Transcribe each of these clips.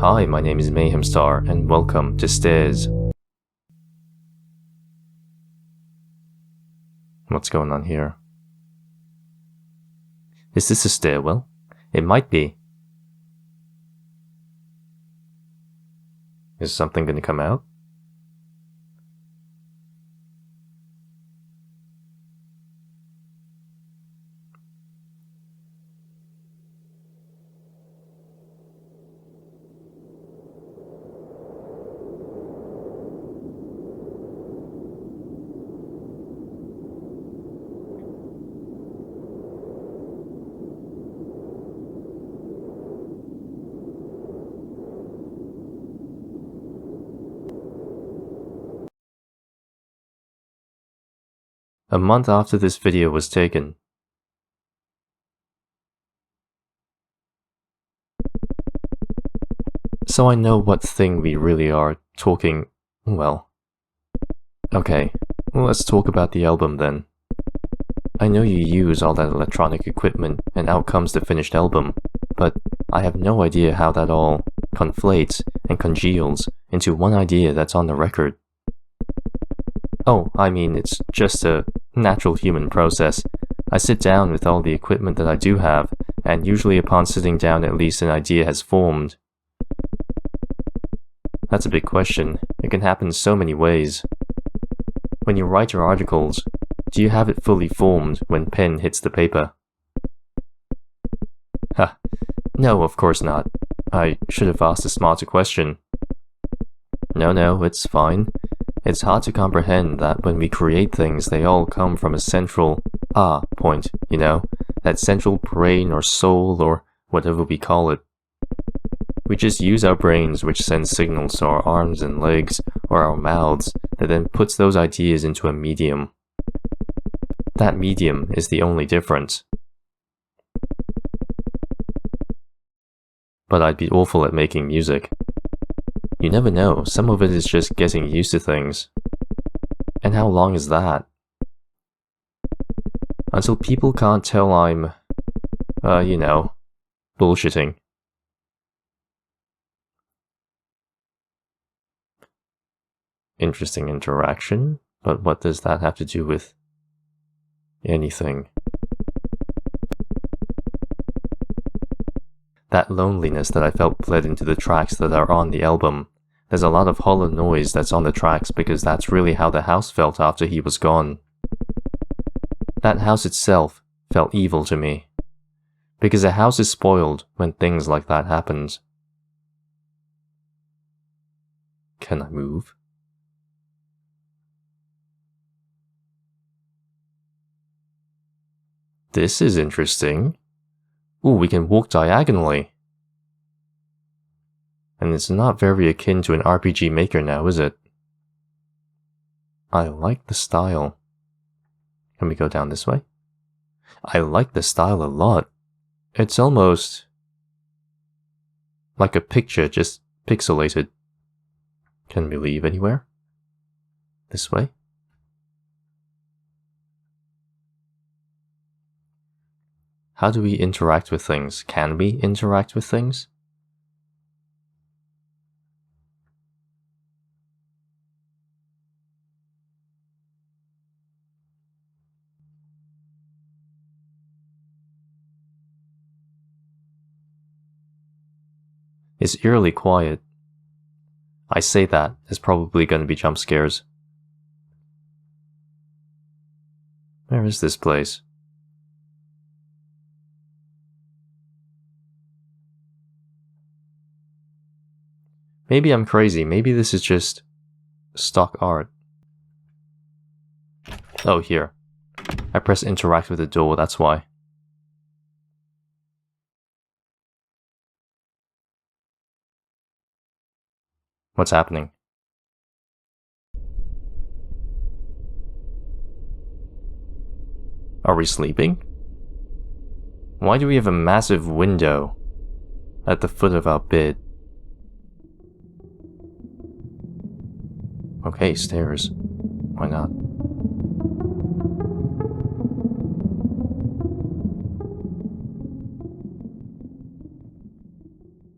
Hi, my name is Mayhemstar, and welcome to Stairs. What's going on here? Is this a stairwell? It might be. Is something gonna come out? A month after this video was taken. So I know what thing we really are talking, well. Okay, let's talk about the album then. I know you use all that electronic equipment and out comes the finished album, but I have no idea how that all conflates and congeals into one idea that's on the record. Oh, I mean, it's just a natural human process. I sit down with all the equipment that I do have, and usually upon sitting down at least an idea has formed. That's a big question. It can happen so many ways. When you write your articles, do you have it fully formed when pen hits the paper? Ha, no, of course not. I should have asked a smarter question. No, it's fine. It's hard to comprehend that when we create things, they all come from a central point, you know? That central brain or soul or whatever we call it. We just use our brains, which sends signals to our arms and legs or our mouths that then puts those ideas into a medium. That medium is the only difference. But I'd be awful at making music. You never know, some of it is just getting used to things. And how long is that? Until people can't tell I'm, bullshitting. Interesting interaction, but what does that have to do with anything? That loneliness that I felt bled into the tracks that are on the album. There's a lot of hollow noise that's on the tracks because that's really how the house felt after he was gone. That house itself felt evil to me. Because a house is spoiled when things like that happen. Can I move? This is interesting. Ooh, we can walk diagonally. And it's not very akin to an RPG Maker now, is it? I like the style. Can we go down this way? I like the style a lot. It's almost like a picture, just pixelated. Can we leave anywhere? This way? How do we interact with things? Can we interact with things? It's eerily quiet. I say that, there's probably going to be jump scares. Where is this place? Maybe I'm crazy, maybe this is just stock art. Oh, here. I press interact with the door, that's why. What's happening? Are we sleeping? Why do we have a massive window at the foot of our bed? Okay, stairs. Why not?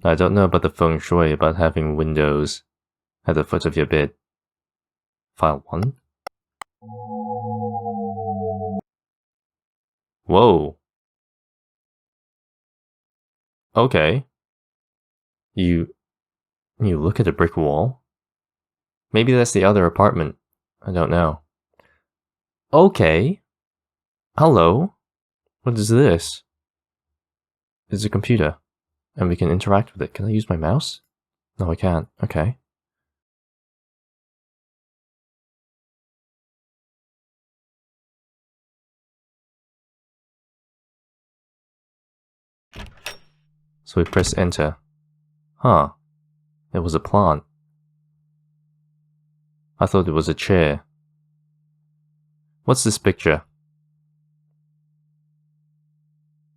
I don't know about the feng shui about having windows at the foot of your bed. File 1. Whoa. Okay. You look at the brick wall? Maybe that's the other apartment. I don't know. Okay. Hello. What is this? It's a computer. And we can interact with it. Can I use my mouse? No, I can't. Okay. So we press enter. Huh. It was a plant. I thought it was a chair. What's this picture?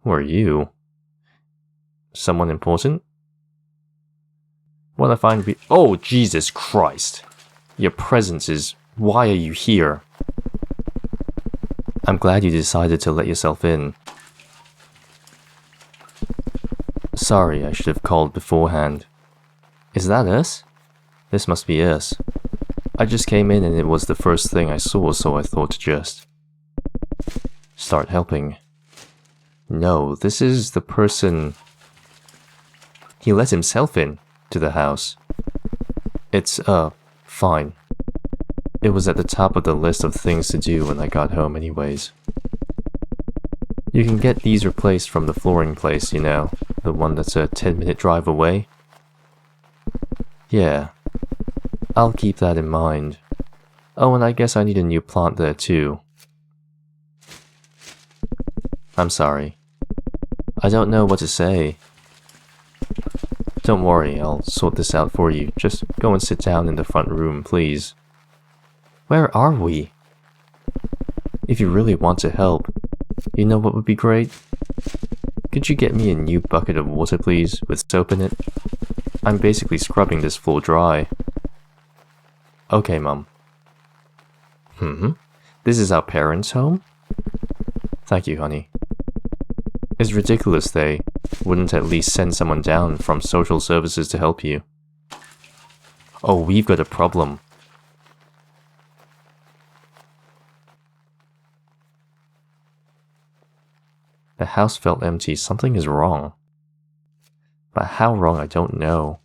Who are you? Someone important? What I find Oh, Jesus Christ! Your presence is... Why are you here? I'm glad you decided to let yourself in. Sorry, I should have called beforehand. Is that us? This must be us. I just came in and it was the first thing I saw, so I thought to just... start helping. No, this is the person... He let himself in to the house. It's, fine. It was at the top of the list of things to do when I got home anyways. You can get these replaced from the flooring place, you know, the one that's a 10-minute drive away. Yeah, I'll keep that in mind. Oh, and I guess I need a new plant there too. I'm sorry. I don't know what to say. Don't worry, I'll sort this out for you. Just go and sit down in the front room, please. Where are we? If you really want to help, you know what would be great? Could you get me a new bucket of water, please, with soap in it? I'm basically scrubbing this floor dry. Okay, Mum. This is our parents' home? Thank you, honey. It's ridiculous they wouldn't at least send someone down from social services to help you. Oh, we've got a problem. The house felt empty. Something is wrong. But how wrong, I don't know.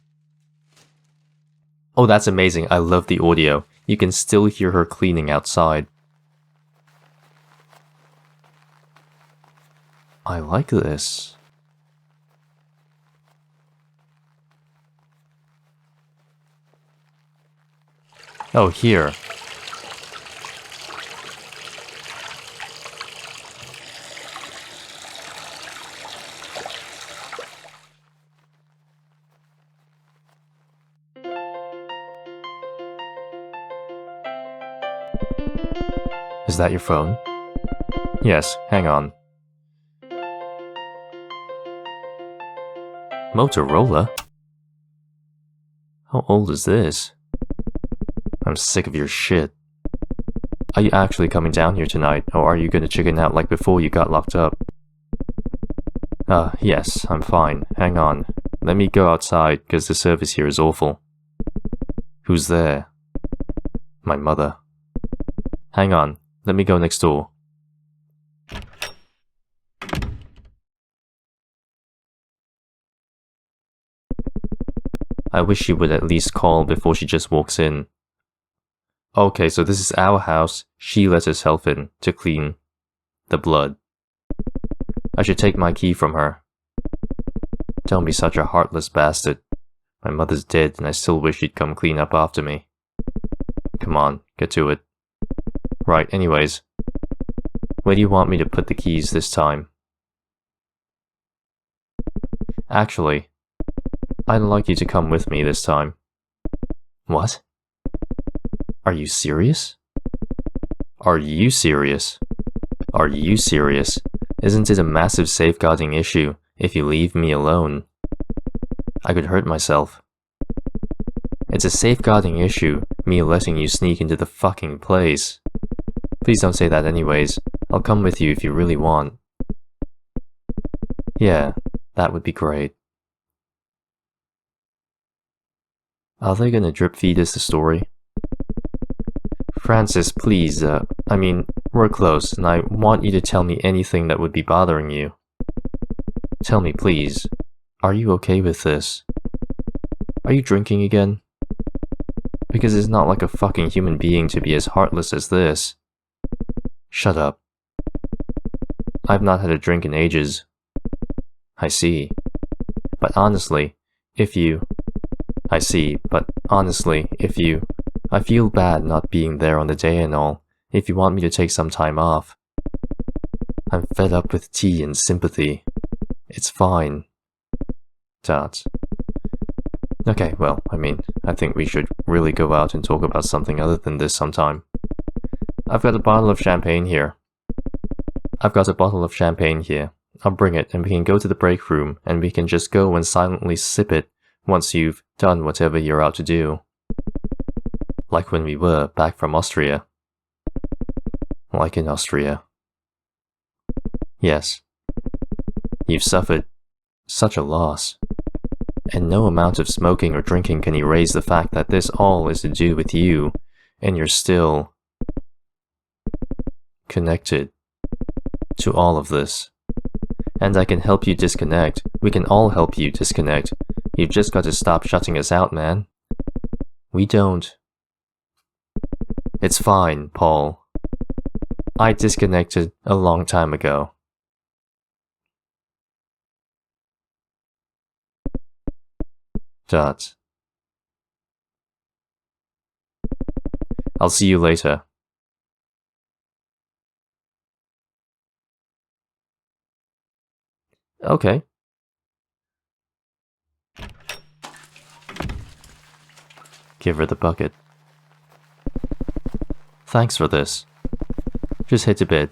Oh, that's amazing. I love the audio. You can still hear her cleaning outside. I like this. Oh, here. Is that your phone? Yes, hang on. Motorola? How old is this? I'm sick of your shit. Are you actually coming down here tonight, or are you gonna chicken out like before you got locked up? Yes, I'm fine. Hang on. Let me go outside, cause the service here is awful. Who's there? My mother. Hang on. Let me go next door. I wish she would at least call before she just walks in. Okay, so this is our house. She let herself in to clean the blood. I should take my key from her. Don't be such a heartless bastard. My mother's dead and I still wish she'd come clean up after me. Come on, get to it. Right, anyways. Where do you want me to put the keys this time? Actually, I'd like you to come with me this time. What? Are you serious? Are you serious? Are you serious? Isn't it a massive safeguarding issue if you leave me alone? I could hurt myself. It's a safeguarding issue, me letting you sneak into the fucking place. Please don't say that anyways. I'll come with you if you really want. Yeah, that would be great. Are they gonna drip feed us the story? Francis, please, we're close, and I want you to tell me anything that would be bothering you. Tell me, please, are you okay with this? Are you drinking again? Because it's not like a fucking human being to be as heartless as this. Shut up. I've not had a drink in ages. I see. But honestly, if you... I feel bad not being there on the day and all, if you want me to take some time off. I'm fed up with tea and sympathy. It's fine. Dot. Okay, well, I think we should really go out and talk about something other than this sometime. I've got a bottle of champagne here. I'll bring it and we can go to the break room and we can just go and silently sip it once you've done whatever you're out to do. Like when we were back from Austria. Like in Austria. Yes. You've suffered such a loss. And no amount of smoking or drinking can erase the fact that this all is to do with you, and you're still connected to all of this. And I can help you disconnect. We can all help you disconnect. You've just got to stop shutting us out, man. We don't. It's fine, Paul. I disconnected a long time ago. Dot. I'll see you later. Okay. Give her the bucket. Thanks for this. Just hit a bit.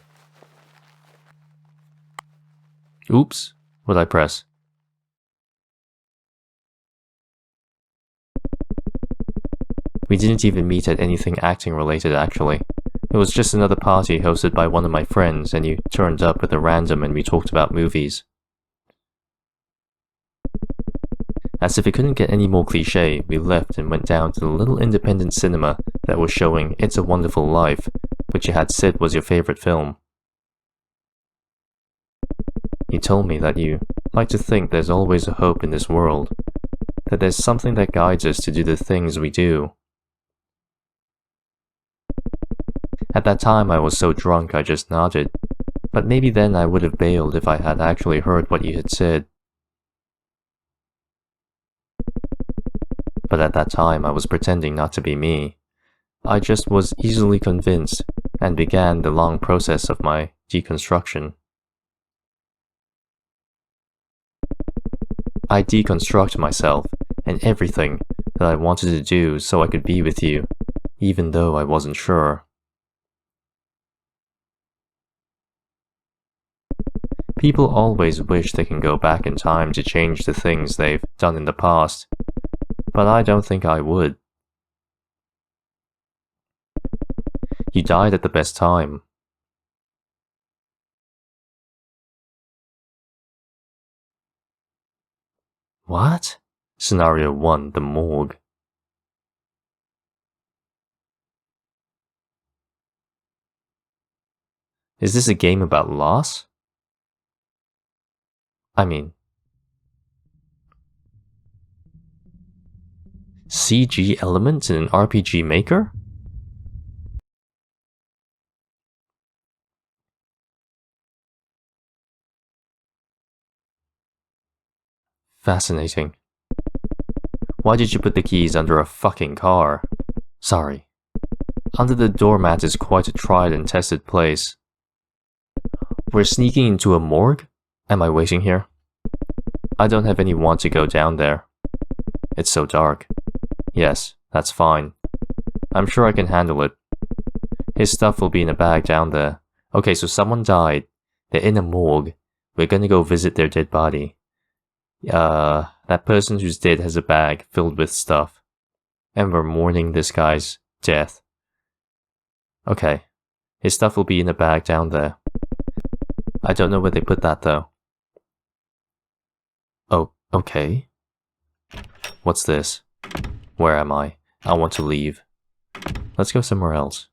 Oops. What'd I press? We didn't even meet at anything acting related, actually. It was just another party hosted by one of my friends, and you turned up with a random and we talked about movies. As if it couldn't get any more cliché, we left and went down to the little independent cinema that was showing It's a Wonderful Life, which you had said was your favorite film. You told me that you like to think there's always a hope in this world, that there's something that guides us to do the things we do. At that time I was so drunk I just nodded, but maybe then I would have bailed if I had actually heard what you had said. But at that time I was pretending not to be me. I just was easily convinced and began the long process of my deconstruction. I deconstruct myself and everything that I wanted to do so I could be with you, even though I wasn't sure. People always wish they can go back in time to change the things they've done in the past, but I don't think I would. You died at the best time. What? Scenario 1, the morgue. Is this a game about loss? CG elements in an RPG Maker? Fascinating. Why did you put the keys under a fucking car? Sorry. Under the doormat is quite a tried and tested place. We're sneaking into a morgue? Am I waiting here? I don't have any want to go down there. It's so dark. Yes, that's fine. I'm sure I can handle it. His stuff will be in a bag down there. Okay, so someone died. They're in a morgue. We're gonna go visit their dead body. That person who's dead has a bag filled with stuff. And we're mourning this guy's death. Okay. His stuff will be in a bag down there. I don't know where they put that though. Oh, okay. What's this? Where am I? I want to leave. Let's go somewhere else.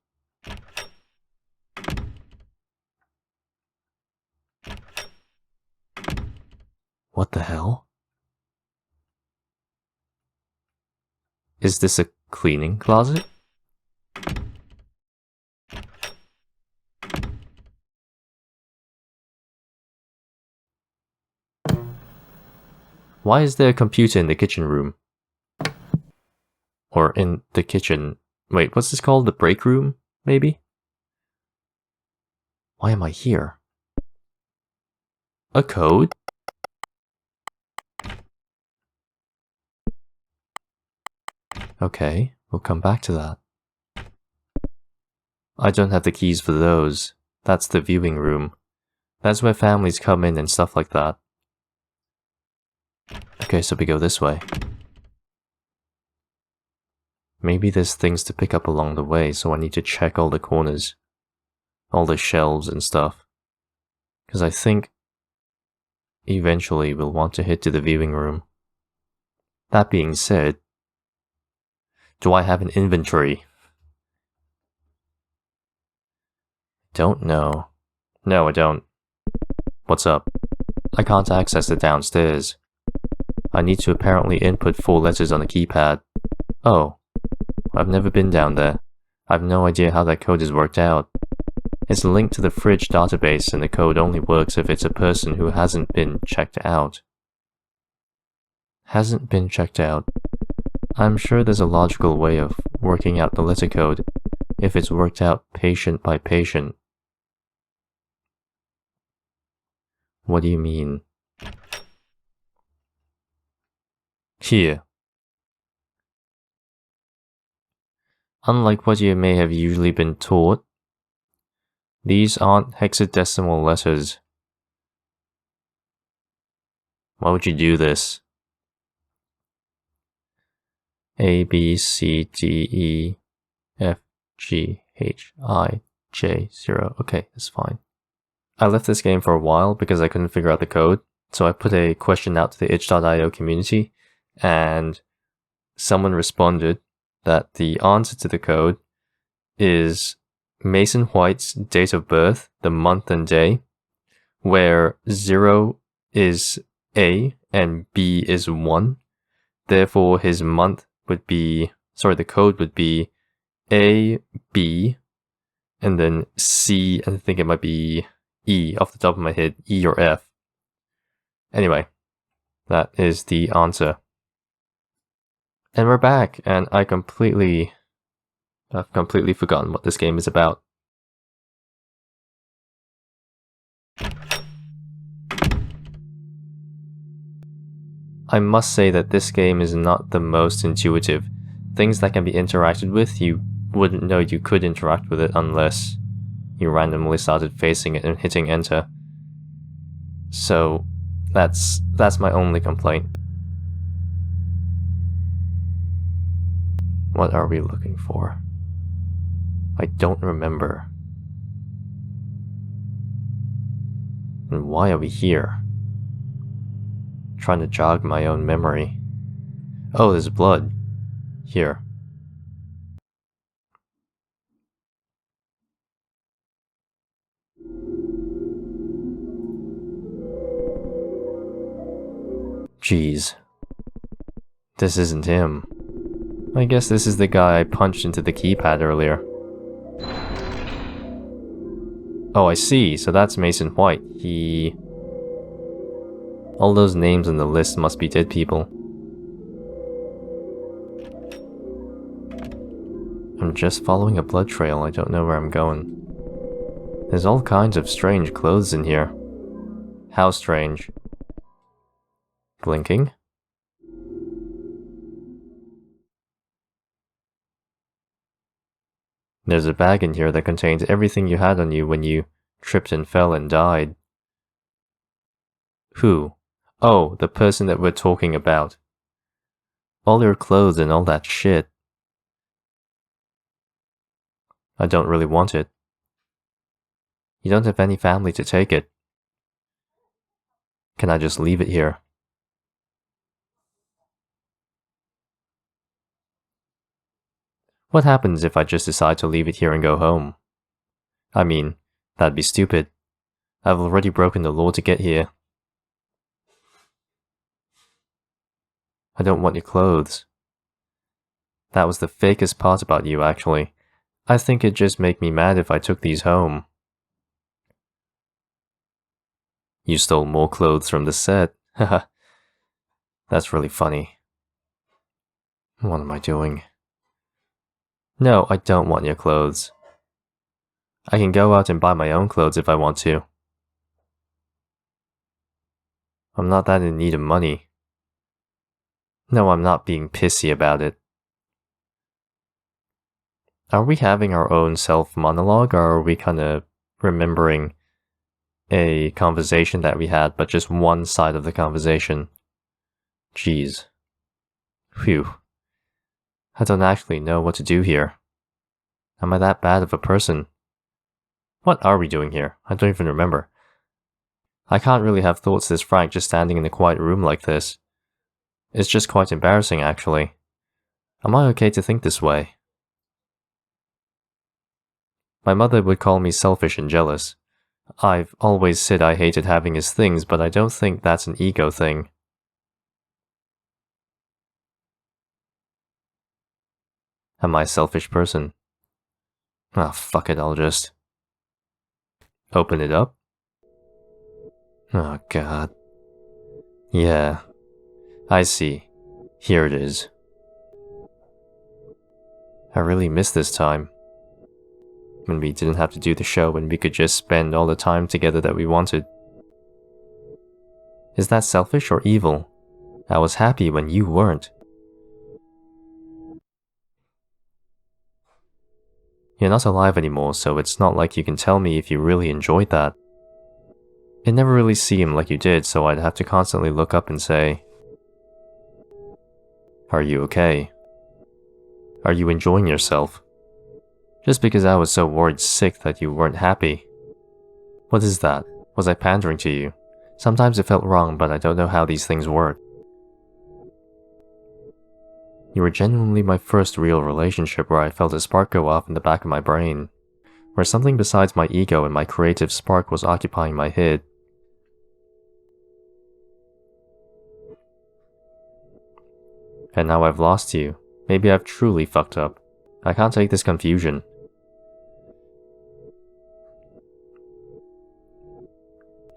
What the hell? Is this a cleaning closet? Why is there a computer in the kitchen room? Or in the kitchen... Wait, what's this called? The break room, maybe? Why am I here? A code? Okay, we'll come back to that. I don't have the keys for those. That's the viewing room. That's where families come in and stuff like that. Okay, so we go this way. Maybe there's things to pick up along the way, so I need to check all the corners. All the shelves and stuff. Because I think eventually we'll want to head to the viewing room. That being said, do I have an inventory? Don't know. No, I don't. What's up? I can't access it downstairs. I need to apparently input 4 letters on a keypad. Oh. I've never been down there. I've no idea how that code is worked out. It's linked to the fridge database and the code only works if it's a person who hasn't been checked out. Hasn't been checked out. I'm sure there's a logical way of working out the letter code if it's worked out patient by patient. What do you mean? Here. Unlike what you may have usually been taught, these aren't hexadecimal letters. Why would you do this? A, B, C, D, E, F, G, H, I, J, 0. Okay, that's fine. I left this game for a while because I couldn't figure out the code, so I put a question out to the itch.io community, and someone responded that the answer to the code is Mason White's date of birth, the month and day, where 0 is A and B is 1. Therefore, his month would be, the code would be A, B, and then C, and I think it might be E off the top of my head, E or F. Anyway, that is the answer. And we're back, and I've completely forgotten what this game is about. I must say that this game is not the most intuitive. Things that can be interacted with, you wouldn't know you could interact with it unless you randomly started facing it and hitting enter. So, that's my only complaint. What are we looking for? I don't remember. And why are we here? Trying to jog my own memory. Oh, there's blood. Here. Jeez. This isn't him. I guess this is the guy I punched into the keypad earlier. Oh, I see. So that's Mason White. All those names on the list must be dead people. I'm just following a blood trail. I don't know where I'm going. There's all kinds of strange clothes in here. How strange? Blinking? There's a bag in here that contains everything you had on you when you tripped and fell and died. Who? Oh, the person that we're talking about. All your clothes and all that shit. I don't really want it. You don't have any family to take it. Can I just leave it here? What happens if I just decide to leave it here and go home? I mean, that'd be stupid. I've already broken the law to get here. I don't want your clothes. That was the fakest part about you, actually. I think it'd just make me mad if I took these home. You stole more clothes from the set. Haha. That's really funny. What am I doing? No, I don't want your clothes. I can go out and buy my own clothes if I want to. I'm not that in need of money. No, I'm not being pissy about it. Are we having our own self-monologue, or are we kind of remembering a conversation that we had, but just one side of the conversation? Jeez. Phew. I don't actually know what to do here. Am I that bad of a person? What are we doing here? I don't even remember. I can't really have thoughts this frank just standing in a quiet room like this. It's just quite embarrassing, actually. Am I okay to think this way? My mother would call me selfish and jealous. I've always said I hated having his things, but I don't think that's an ego thing. Am I a selfish person? Ah, fuck it, I'll just... open it up? Oh, God. Yeah. I see. Here it is. I really miss this time. When we didn't have to do the show and we could just spend all the time together that we wanted. Is that selfish or evil? I was happy when you weren't. You're not alive anymore, so it's not like you can tell me if you really enjoyed that. It never really seemed like you did, so I'd have to constantly look up and say, "Are you okay? Are you enjoying yourself?" Just because I was so worried sick that you weren't happy. What is that? Was I pandering to you? Sometimes it felt wrong, but I don't know how these things work. You were genuinely my first real relationship where I felt a spark go off in the back of my brain, where something besides my ego and my creative spark was occupying my head. And now I've lost you. Maybe I've truly fucked up. I can't take this confusion.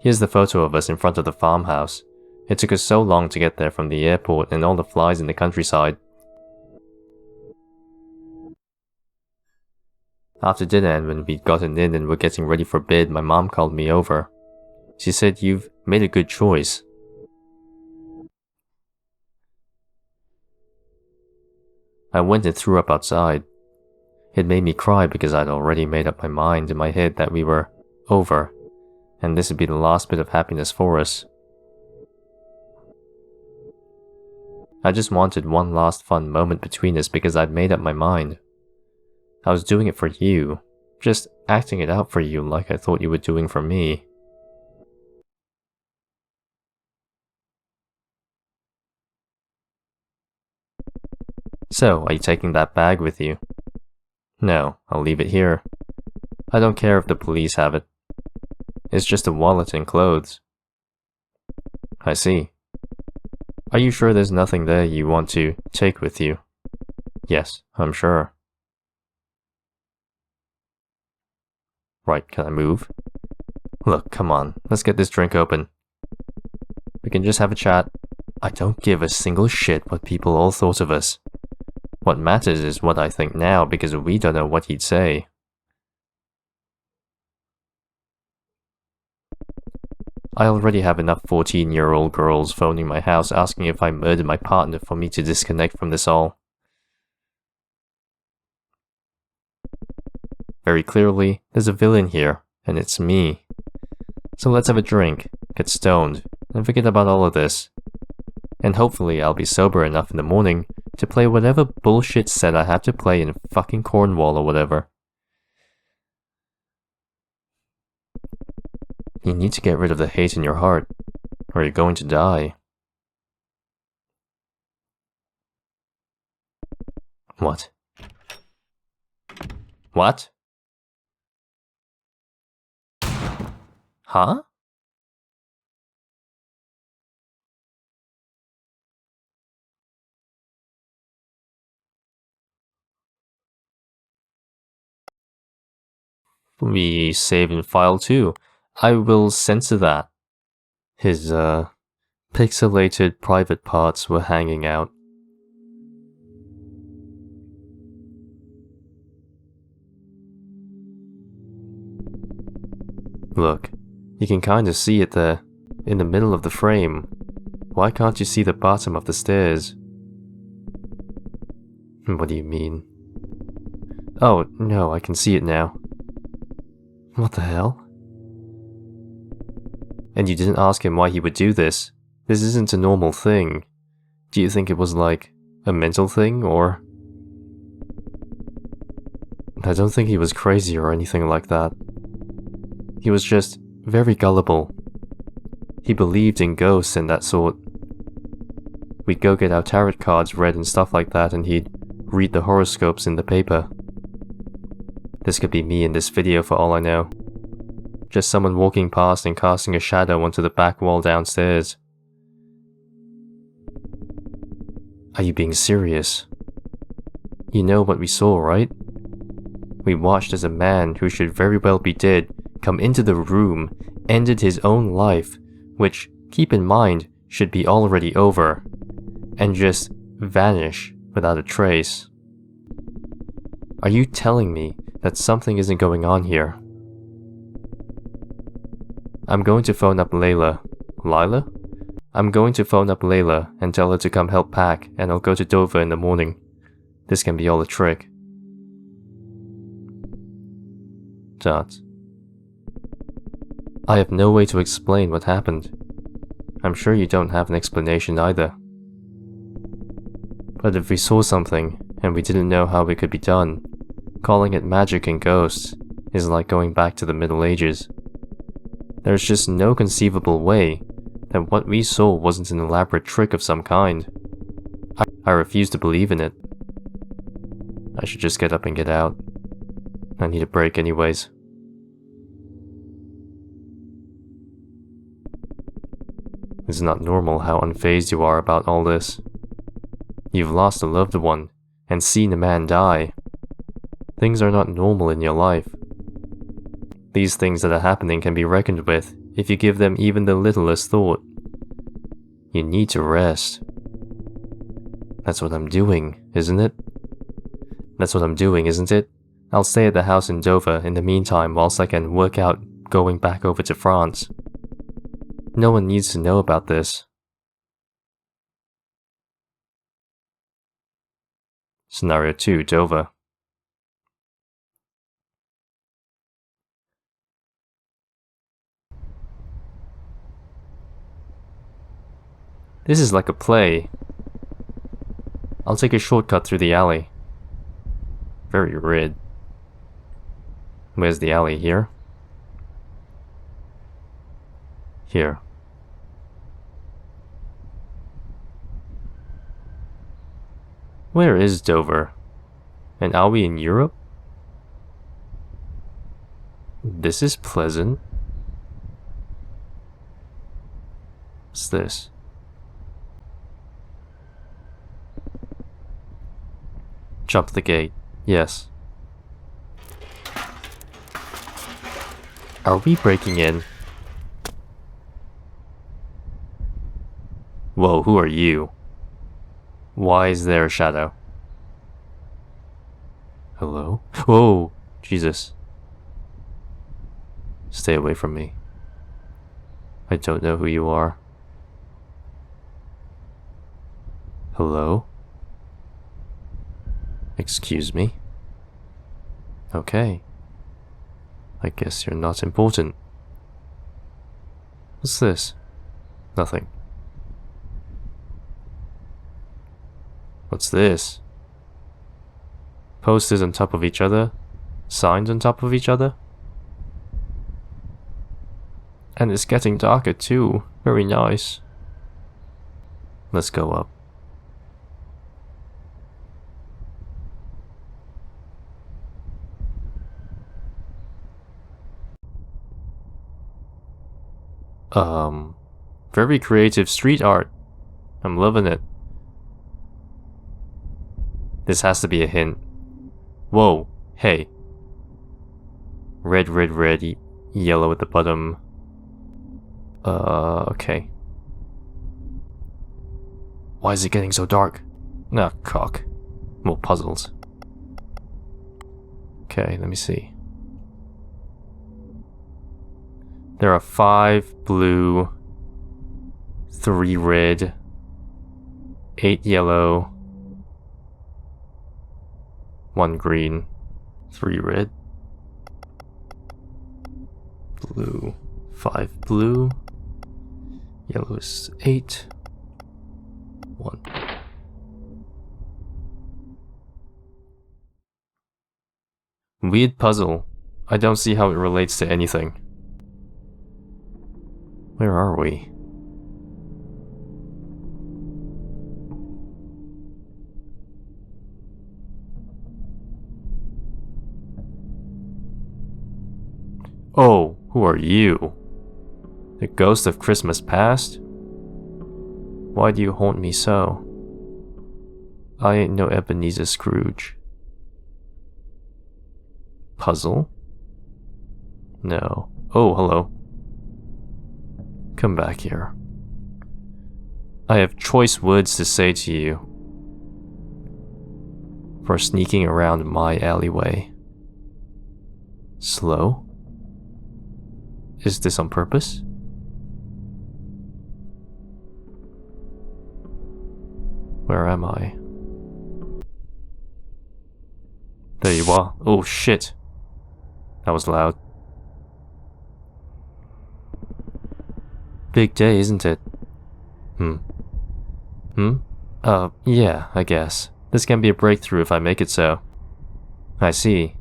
Here's the photo of us in front of the farmhouse. It took us so long to get there from the airport and all the flies in the countryside. After dinner and when we'd gotten in and were getting ready for bed, my mom called me over. She said, "You've made a good choice." I went and threw up outside. It made me cry because I'd already made up my mind in my head that we were over, and this would be the last bit of happiness for us. I just wanted one last fun moment between us because I'd made up my mind. I was doing it for you, just acting it out for you like I thought you were doing for me. So, are you taking that bag with you? No, I'll leave it here. I don't care if the police have it. It's just a wallet and clothes. I see. Are you sure there's nothing there you want to take with you? Yes, I'm sure. Right, can I move? Look, come on, let's get this drink open. We can just have a chat. I don't give a single shit what people all thought of us. What matters is what I think now because we don't know what he'd say. I already have enough 14-year-old girls phoning my house asking if I murdered my partner for me to disconnect from this all. Very clearly, there's a villain here, and it's me. So let's have a drink, get stoned, and forget about all of this. And hopefully I'll be sober enough in the morning to play whatever bullshit set I have to play in fucking Cornwall or whatever. You need to get rid of the hate in your heart, or you're going to die. What? What? Huh? We save in file too. I will censor that. His, pixelated private parts were hanging out. Look, you can kinda see it there, in the middle of the frame. Why can't you see the bottom of the stairs? What do you mean? Oh, no, I can see it now. What the hell? And you didn't ask him why he would do this. This isn't a normal thing. Do you think it was like a mental thing, or? I don't think he was crazy or anything like that. He was just very gullible. He believed in ghosts and that sort. We'd go get our tarot cards read and stuff like that, and he'd read the horoscopes in the paper. This could be me in this video for all I know. Just someone walking past and casting a shadow onto the back wall downstairs. Are you being serious? You know what we saw, right? We watched as a man who should very well be dead come into the room, ended his own life, which, keep in mind, should be already over, and just vanish without a trace. Are you telling me that something isn't going on here? I'm going to phone up Layla. Lila? I'm going to phone up Layla and tell her to come help pack, and I'll go to Dover in the morning. This can be all a trick. Dot. I have no way to explain what happened. I'm sure you don't have an explanation either. But if we saw something, and we didn't know how it could be done, calling it magic and ghosts is like going back to the Middle Ages. There's just no conceivable way that what we saw wasn't an elaborate trick of some kind. I refuse to believe in it. I should just get up and get out. I need a break anyways. It's not normal how unfazed you are about all this. You've lost a loved one and seen a man die. Things are not normal in your life. These things that are happening can be reckoned with if you give them even the littlest thought. You need to rest. That's what I'm doing, isn't it? That's what I'm doing, isn't it? I'll stay at the house in Dover in the meantime whilst I can work out going back over to France. No one needs to know about this. Scenario 2, Dover. This is like a play. I'll take a shortcut through the alley. Very red. Where's the alley? Here? Here. Where is Dover? And are we in Europe? This is pleasant. What's this? Jump the gate. Yes. Are we breaking in? Whoa, who are you? Why is there a shadow? Hello? Whoa! Jesus. Stay away from me. I don't know who you are. Hello? Excuse me? Okay. I guess you're not important. What's this? Nothing. What's this? Posters on top of each other? Signs on top of each other? And it's getting darker too. Very nice. Let's go up. Very creative street art. I'm loving it. This has to be a hint. Whoa, hey. Red, red, red, yellow at the bottom. Okay. Why is it getting so dark? Ah, cock. More puzzles. Okay, let me see. There are 5 blue, 3 red, 8 yellow, 1 green, 3 red, blue, 5 blue, yellow is 8, 1. Weird puzzle. I don't see how it relates to anything. Where are we? Oh, who are you? The ghost of Christmas past? Why do you haunt me so? I ain't no Ebenezer Scrooge. Puzzle? No. Oh, hello. Come back here. I have choice words to say to you for sneaking around my alleyway. Slow? Is this on purpose? Where am I? There you are. Oh shit. That was loud. Big day, isn't it? Yeah, I guess. This can be a breakthrough if I make it so. I see.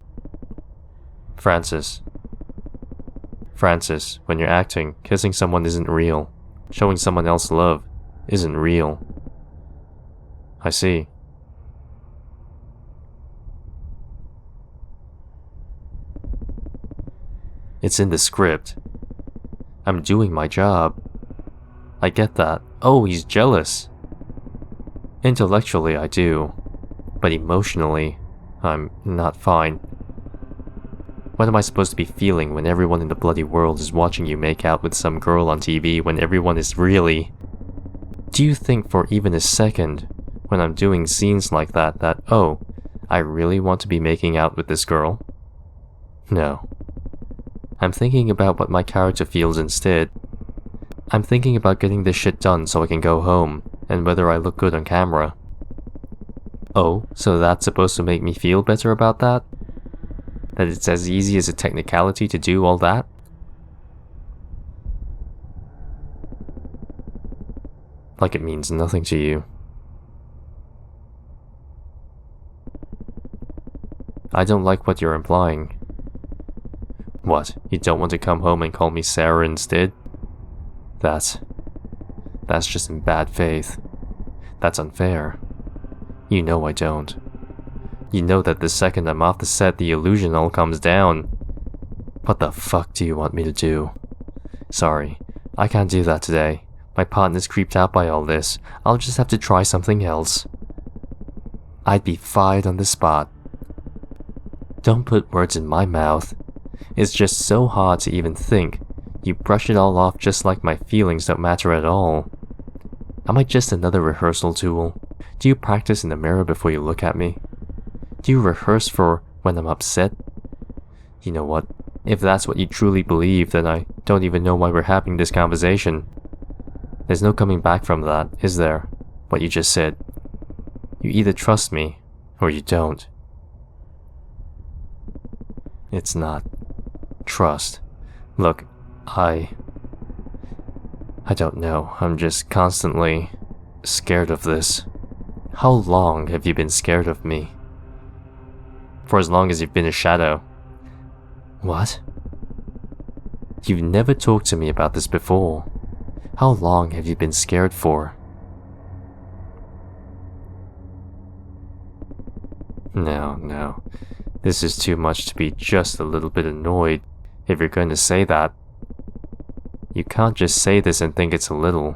Francis, when you're acting, kissing someone isn't real. Showing someone else love isn't real. I see. It's in the script. I'm doing my job. I get that. Oh, he's jealous. Intellectually, I do. But emotionally, I'm not fine. What am I supposed to be feeling when everyone in the bloody world is watching you make out with some girl on TV when everyone is really... Do you think for even a second, when I'm doing scenes like that, oh, I really want to be making out with this girl? No. I'm thinking about what my character feels instead. I'm thinking about getting this shit done so I can go home, and whether I look good on camera. Oh, so that's supposed to make me feel better about that? That it's as easy as a technicality to do all that? Like it means nothing to you. I don't like what you're implying. What, you don't want to come home and call me Sarah instead? That's just in bad faith. That's unfair. You know I don't. You know that the second I'm off the set, the illusion all comes down. What the fuck do you want me to do? Sorry, I can't do that today. My partner's creeped out by all this. I'll just have to try something else. I'd be fired on the spot. Don't put words in my mouth. It's just so hard to even think. You brush it all off just like my feelings don't matter at all. Am I just another rehearsal tool? Do you practice in the mirror before you look at me? Do you rehearse for when I'm upset? You know what? If that's what you truly believe, then I don't even know why we're having this conversation. There's no coming back from that, is there? What you just said. You either trust me, or you don't. It's not trust. Look, I don't know. I'm just constantly scared of this. How long have you been scared of me? For as long as you've been a shadow. What? You've never talked to me about this before. How long have you been scared for? No. This is too much to be just a little bit annoyed, if you're going to say that. you can't just say this and think it's a little.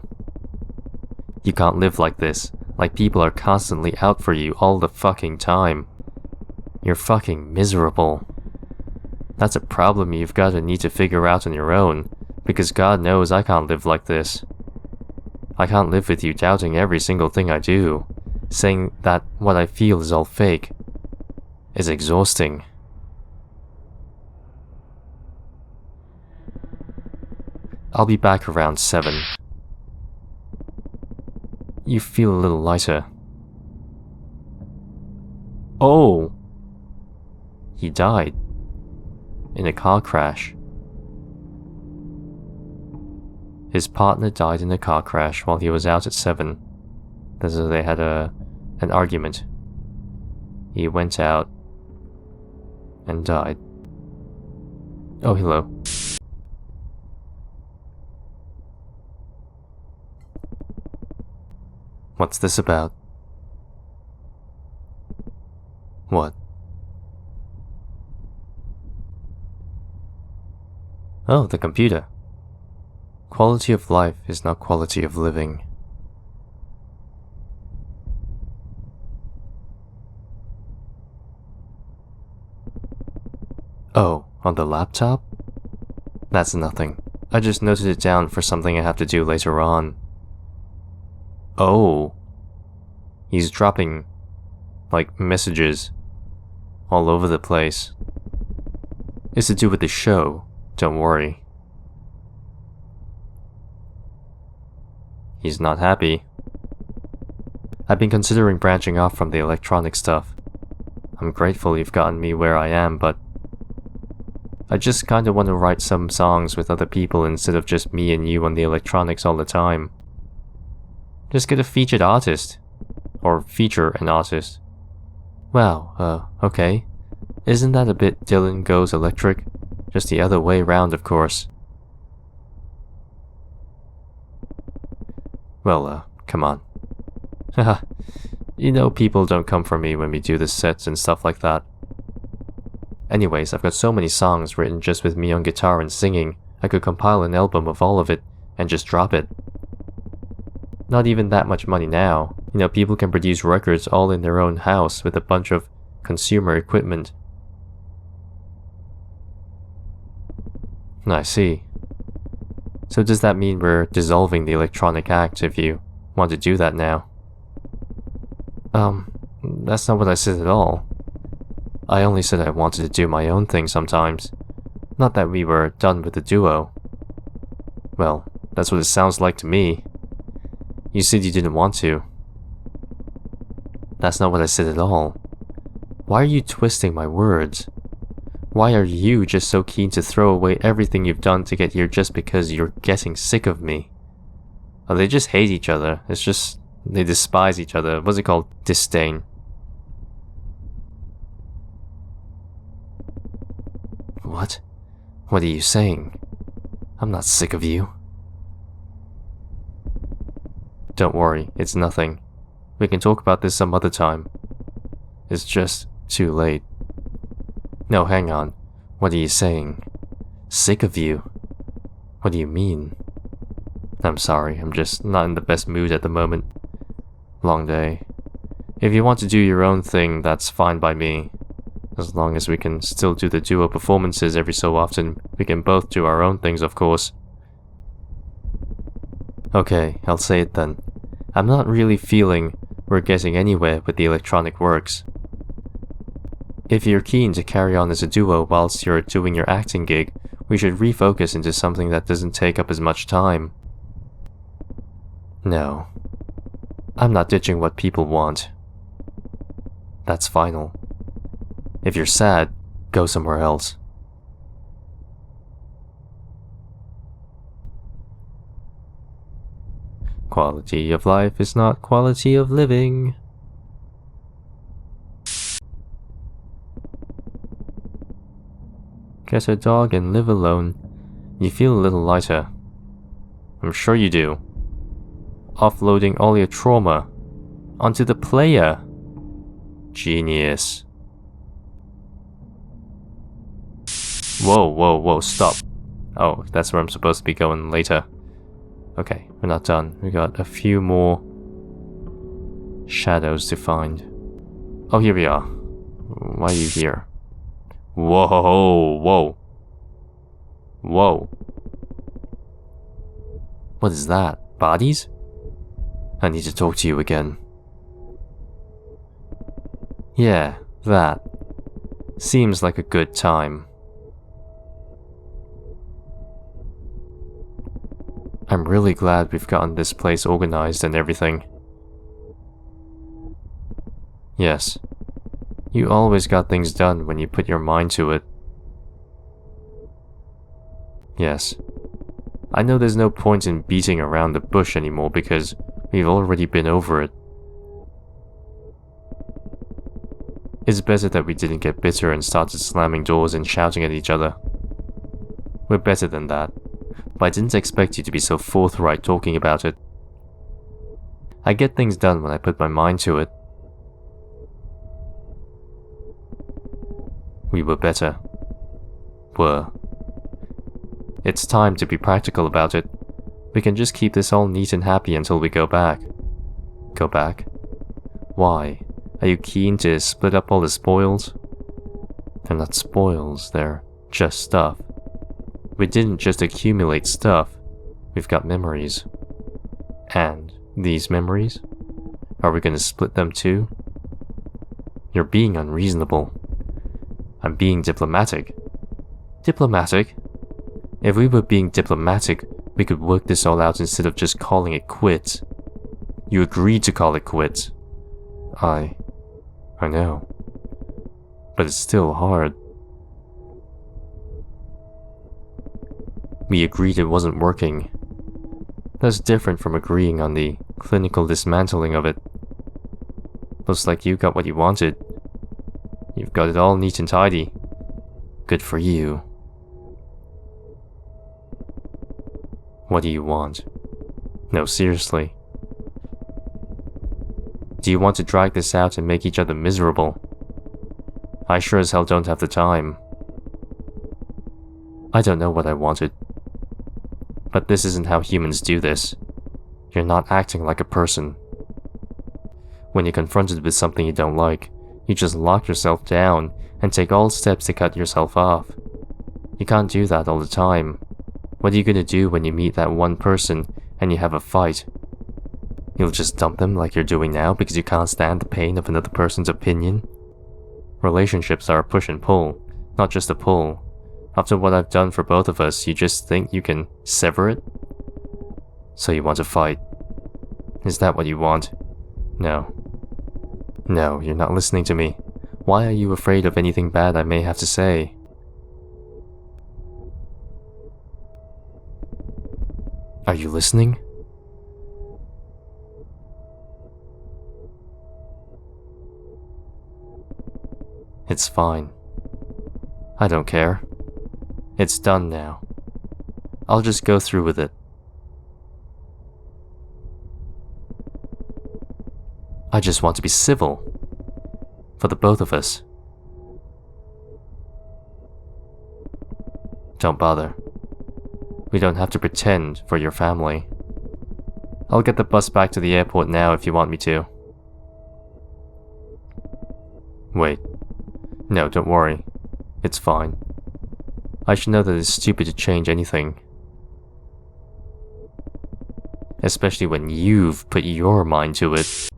You can't live like this, like people are constantly out for you all the fucking time. You're fucking miserable. That's a problem you've got to need to figure out on your own, because God knows I can't live like this. I can't live with you doubting every single thing I do, saying that what I feel is all fake. It's exhausting. I'll be back around 7. You feel a little lighter. Oh! He died. In a car crash. His partner died in a car crash while he was out at 7. So they had an argument. He went out and died. Oh, hello. What's this about? What? Oh, the computer. Quality of life is not quality of living. Oh, on the laptop? That's nothing. I just noted it down for something I have to do later on. Oh. He's dropping, like, messages all over the place. It's to do with the show, don't worry. He's not happy. I've been considering branching off from the electronic stuff. I'm grateful you've gotten me where I am, but I just kinda want to write some songs with other people instead of just me and you on the electronics all the time. Just get a featured artist. Or feature an artist. Wow, okay. Isn't that a bit Dylan Goes Electric? Just the other way round, of course. Well, come on. Haha. You know people don't come for me when we do the sets and stuff like that. Anyways, I've got so many songs written just with me on guitar and singing, I could compile an album of all of it and just drop it. Not even that much money now. You know, people can produce records all in their own house with a bunch of consumer equipment. I see. So does that mean we're dissolving the Electronic Act if you want to do that now? That's not what I said at all. I only said I wanted to do my own thing sometimes. Not that we were done with the duo. Well, that's what it sounds like to me. You said you didn't want to. That's not what I said at all. Why are you twisting my words? Why are you just so keen to throw away everything you've done to get here just because you're getting sick of me? Oh, they just hate each other. It's just, they despise each other. What's it called? Disdain. What? What are you saying? I'm not sick of you. Don't worry, it's nothing. We can talk about this some other time. It's just too late. No, hang on. What are you saying? Sick of you? What do you mean? I'm sorry, I'm just not in the best mood at the moment. Long day. If you want to do your own thing, that's fine by me. As long as we can still do the duo performances every so often, we can both do our own things, of course. Okay, I'll say it then. I'm not really feeling we're getting anywhere with the electronic works. If you're keen to carry on as a duo whilst you're doing your acting gig, we should refocus into something that doesn't take up as much time. No. I'm not ditching what people want. That's final. If you're sad, go somewhere else. Quality of life is not quality of living. Get a dog and live alone. You feel a little lighter. I'm sure you do. Offloading all your trauma onto the player. Genius. Whoa, stop. Oh, that's where I'm supposed to be going later. Okay, we're not done. We got a few more shadows to find. Oh, here we are. Why are you here? Whoa, whoa. Whoa. What is that? Bodies? I need to talk to you again. Yeah, that. Seems like a good time. I'm really glad we've gotten this place organized and everything. Yes. You always got things done when you put your mind to it. Yes. I know there's no point in beating around the bush anymore because we've already been over it. It's better that we didn't get bitter and started slamming doors and shouting at each other. We're better than that, but I didn't expect you to be so forthright talking about it. I get things done when I put my mind to it. We were better. It's time to be practical about it. We can just keep this all neat and happy until we go back. Go back? Why? Are you keen to split up all the spoils? They're not spoils, they're just stuff. We didn't just accumulate stuff, we've got memories. And these memories? Are we gonna split them too? You're being unreasonable. I'm being diplomatic. Diplomatic? If we were being diplomatic, we could work this all out instead of just calling it quits. You agreed to call it quits. I know. But it's still hard. We agreed it wasn't working. That's different from agreeing on the clinical dismantling of it. Looks like you got what you wanted. You've got it all neat and tidy. Good for you. What do you want? No, seriously. Do you want to drag this out and make each other miserable? I sure as hell don't have the time. I don't know what I wanted. But this isn't how humans do this. You're not acting like a person. When you're confronted with something you don't like, you just lock yourself down and take all steps to cut yourself off. You can't do that all the time. What are you gonna do when you meet that one person and you have a fight? You'll just dump them like you're doing now because you can't stand the pain of another person's opinion? Relationships are a push and pull, not just a pull. After what I've done for both of us, you just think you can sever it? So you want to fight. Is that what you want? No. No, you're not listening to me. Why are you afraid of anything bad I may have to say? Are you listening? It's fine. I don't care. It's done now. I'll just go through with it. I just want to be civil. For the both of us. Don't bother. We don't have to pretend for your family. I'll get the bus back to the airport now if you want me to. Wait. No, don't worry. It's fine. I should know that it's stupid to change anything. Especially when you've put your mind to it.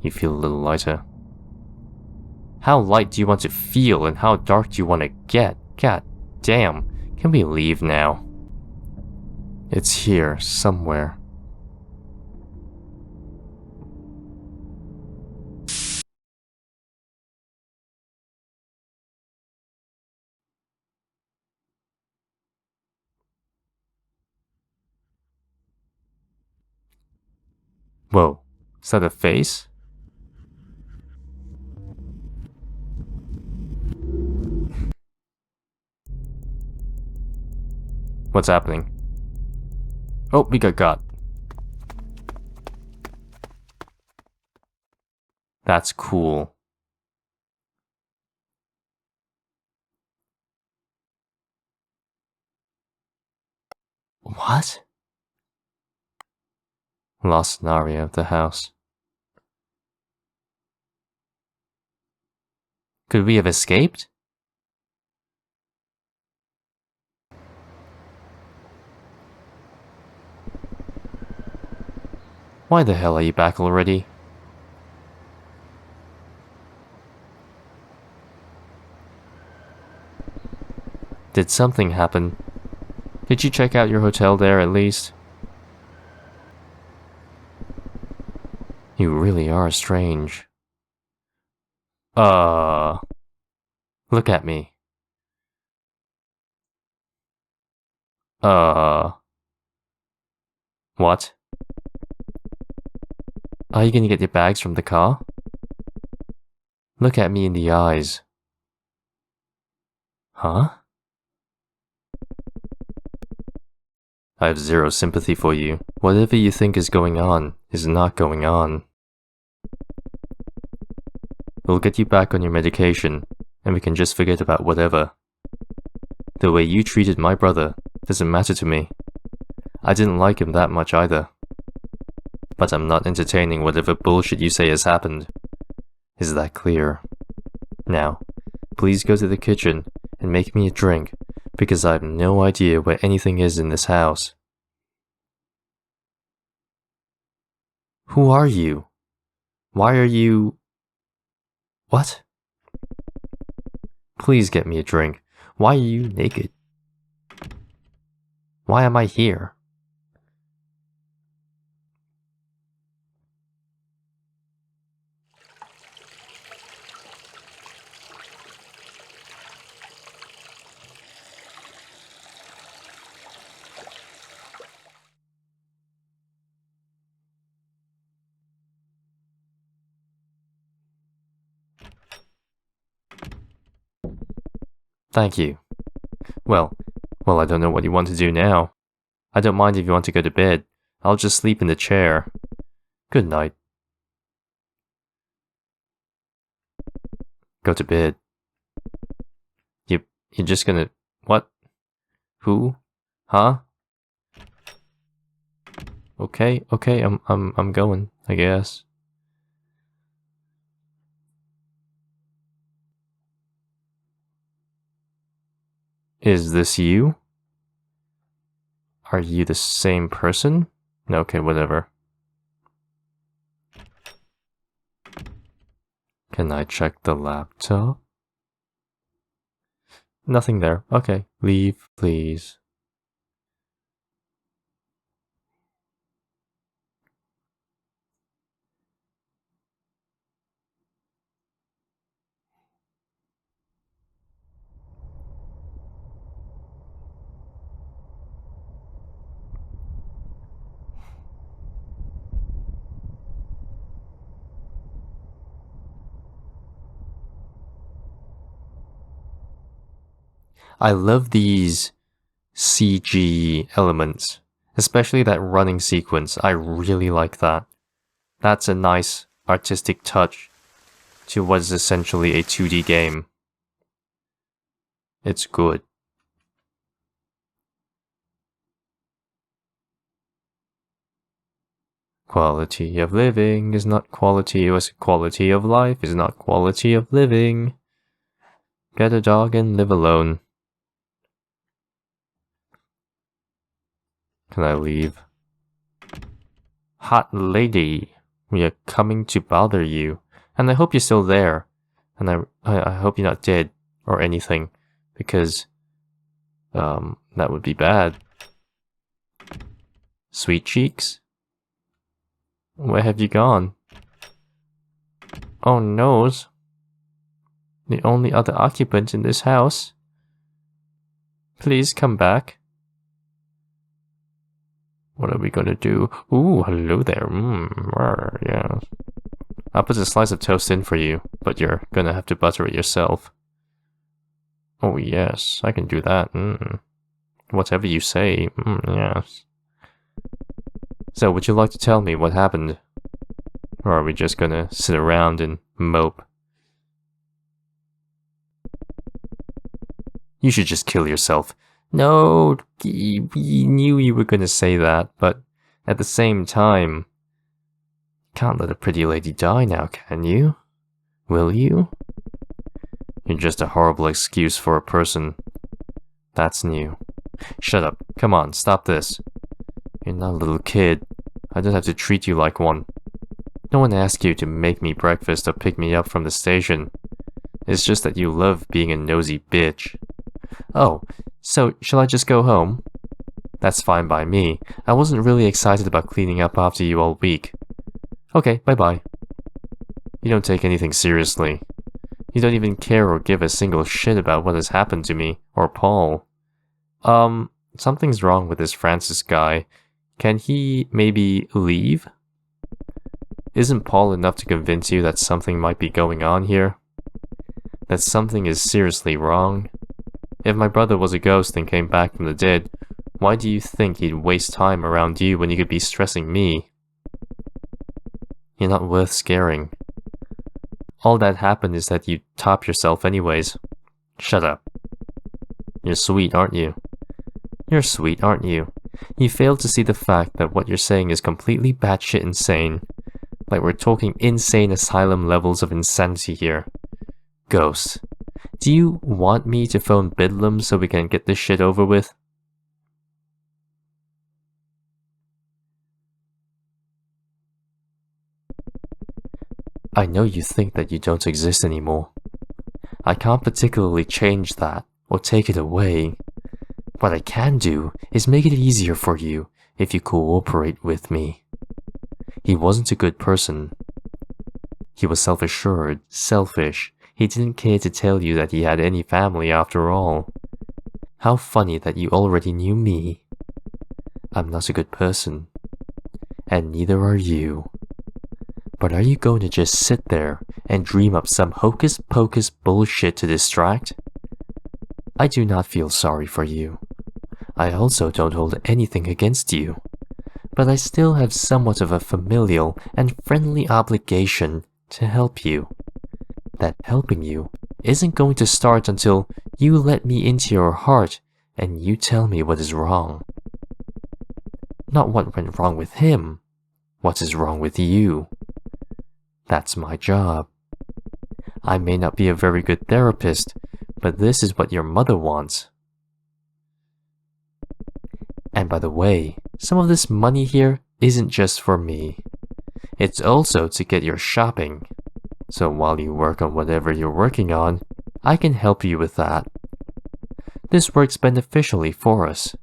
You feel a little lighter. How light do you want to feel and how dark do you want to get? God damn. Can we leave now? It's here, somewhere. Whoa, is that a face? What's happening? Oh, we got. That's cool. What? Lost scenario of the house. Could we have escaped? Why the hell are you back already? Did something happen? Did you check out your hotel there at least? You really are strange. Look at me. What? Are you gonna get your bags from the car? Look at me in the eyes. Huh? I have zero sympathy for you. Whatever you think is going on is not going on. We'll get you back on your medication, and we can just forget about whatever. The way you treated my brother doesn't matter to me. I didn't like him that much either. But I'm not entertaining whatever bullshit you say has happened. Is that clear? Now, please go to the kitchen and make me a drink, because I have no idea where anything is in this house. Who are you? Why are you... What? Please get me a drink. Why are you naked? Why am I here? Thank you. Well, I don't know what you want to do now. I don't mind if you want to go to bed. I'll just sleep in the chair. Good night. Go to bed. You're just gonna... What? Who? Huh? Okay, I'm going, I guess. Is this you? Are you the same person? Okay, whatever. Can I check the laptop? Nothing there. Okay, leave, please. I love these CG elements, especially that running sequence. I really like that. That's a nice artistic touch to what is essentially a 2D game. It's good. Quality of living is not quality of life is not quality of living. Get a dog and live alone. Can I leave? Hot lady, we are coming to bother you. And I hope you're still there. And I hope you're not dead or anything. Because, that would be bad. Sweet cheeks? Where have you gone? Oh noes. The only other occupant in this house. Please come back. What are we gonna do? Ooh, hello there. Yes. I'll put a slice of toast in for you, but you're gonna have to butter it yourself. Oh yes, I can do that. Whatever you say. Yes. So, would you like to tell me what happened? Or are we just gonna sit around and mope? You should just kill yourself. No, we knew you were gonna say that, but at the same time, can't let a pretty lady die now, can you? Will you? You're just a horrible excuse for a person. That's new. Shut up. Come on, stop this. You're not a little kid. I don't have to treat you like one. No one asked you to make me breakfast or pick me up from the station. It's just that you love being a nosy bitch. Oh, so shall I just go home? That's fine by me. I wasn't really excited about cleaning up after you all week. Okay, bye-bye. You don't take anything seriously. You don't even care or give a single shit about what has happened to me, or Paul. Something's wrong with this Francis guy. Can he maybe leave? Isn't Paul enough to convince you that something might be going on here? That something is seriously wrong? If my brother was a ghost and came back from the dead, why do you think he'd waste time around you when he could be stressing me? You're not worth scaring. All that happened is that you top yourself anyways. Shut up. You're sweet, aren't you? You're sweet, aren't you? You fail to see the fact that what you're saying is completely batshit insane. Like we're talking insane asylum levels of insanity here. Ghost. Do you want me to phone Bedlam so we can get this shit over with? I know you think that you don't exist anymore. I can't particularly change that or take it away. What I can do is make it easier for you if you cooperate with me. He wasn't a good person. He was self-assured, selfish. He didn't care to tell you that he had any family after all. How funny that you already knew me. I'm not a good person. And neither are you. But are you going to just sit there and dream up some hocus-pocus bullshit to distract? I do not feel sorry for you. I also don't hold anything against you. But I still have somewhat of a familial and friendly obligation to help you. That helping you isn't going to start until you let me into your heart and you tell me what is wrong. Not what went wrong with him. What is wrong with you? That's my job. I may not be a very good therapist, but this is what your mother wants. And by the way, some of this money here isn't just for me. It's also to get your shopping. So while you work on whatever you're working on, I can help you with that. This works beneficially for us.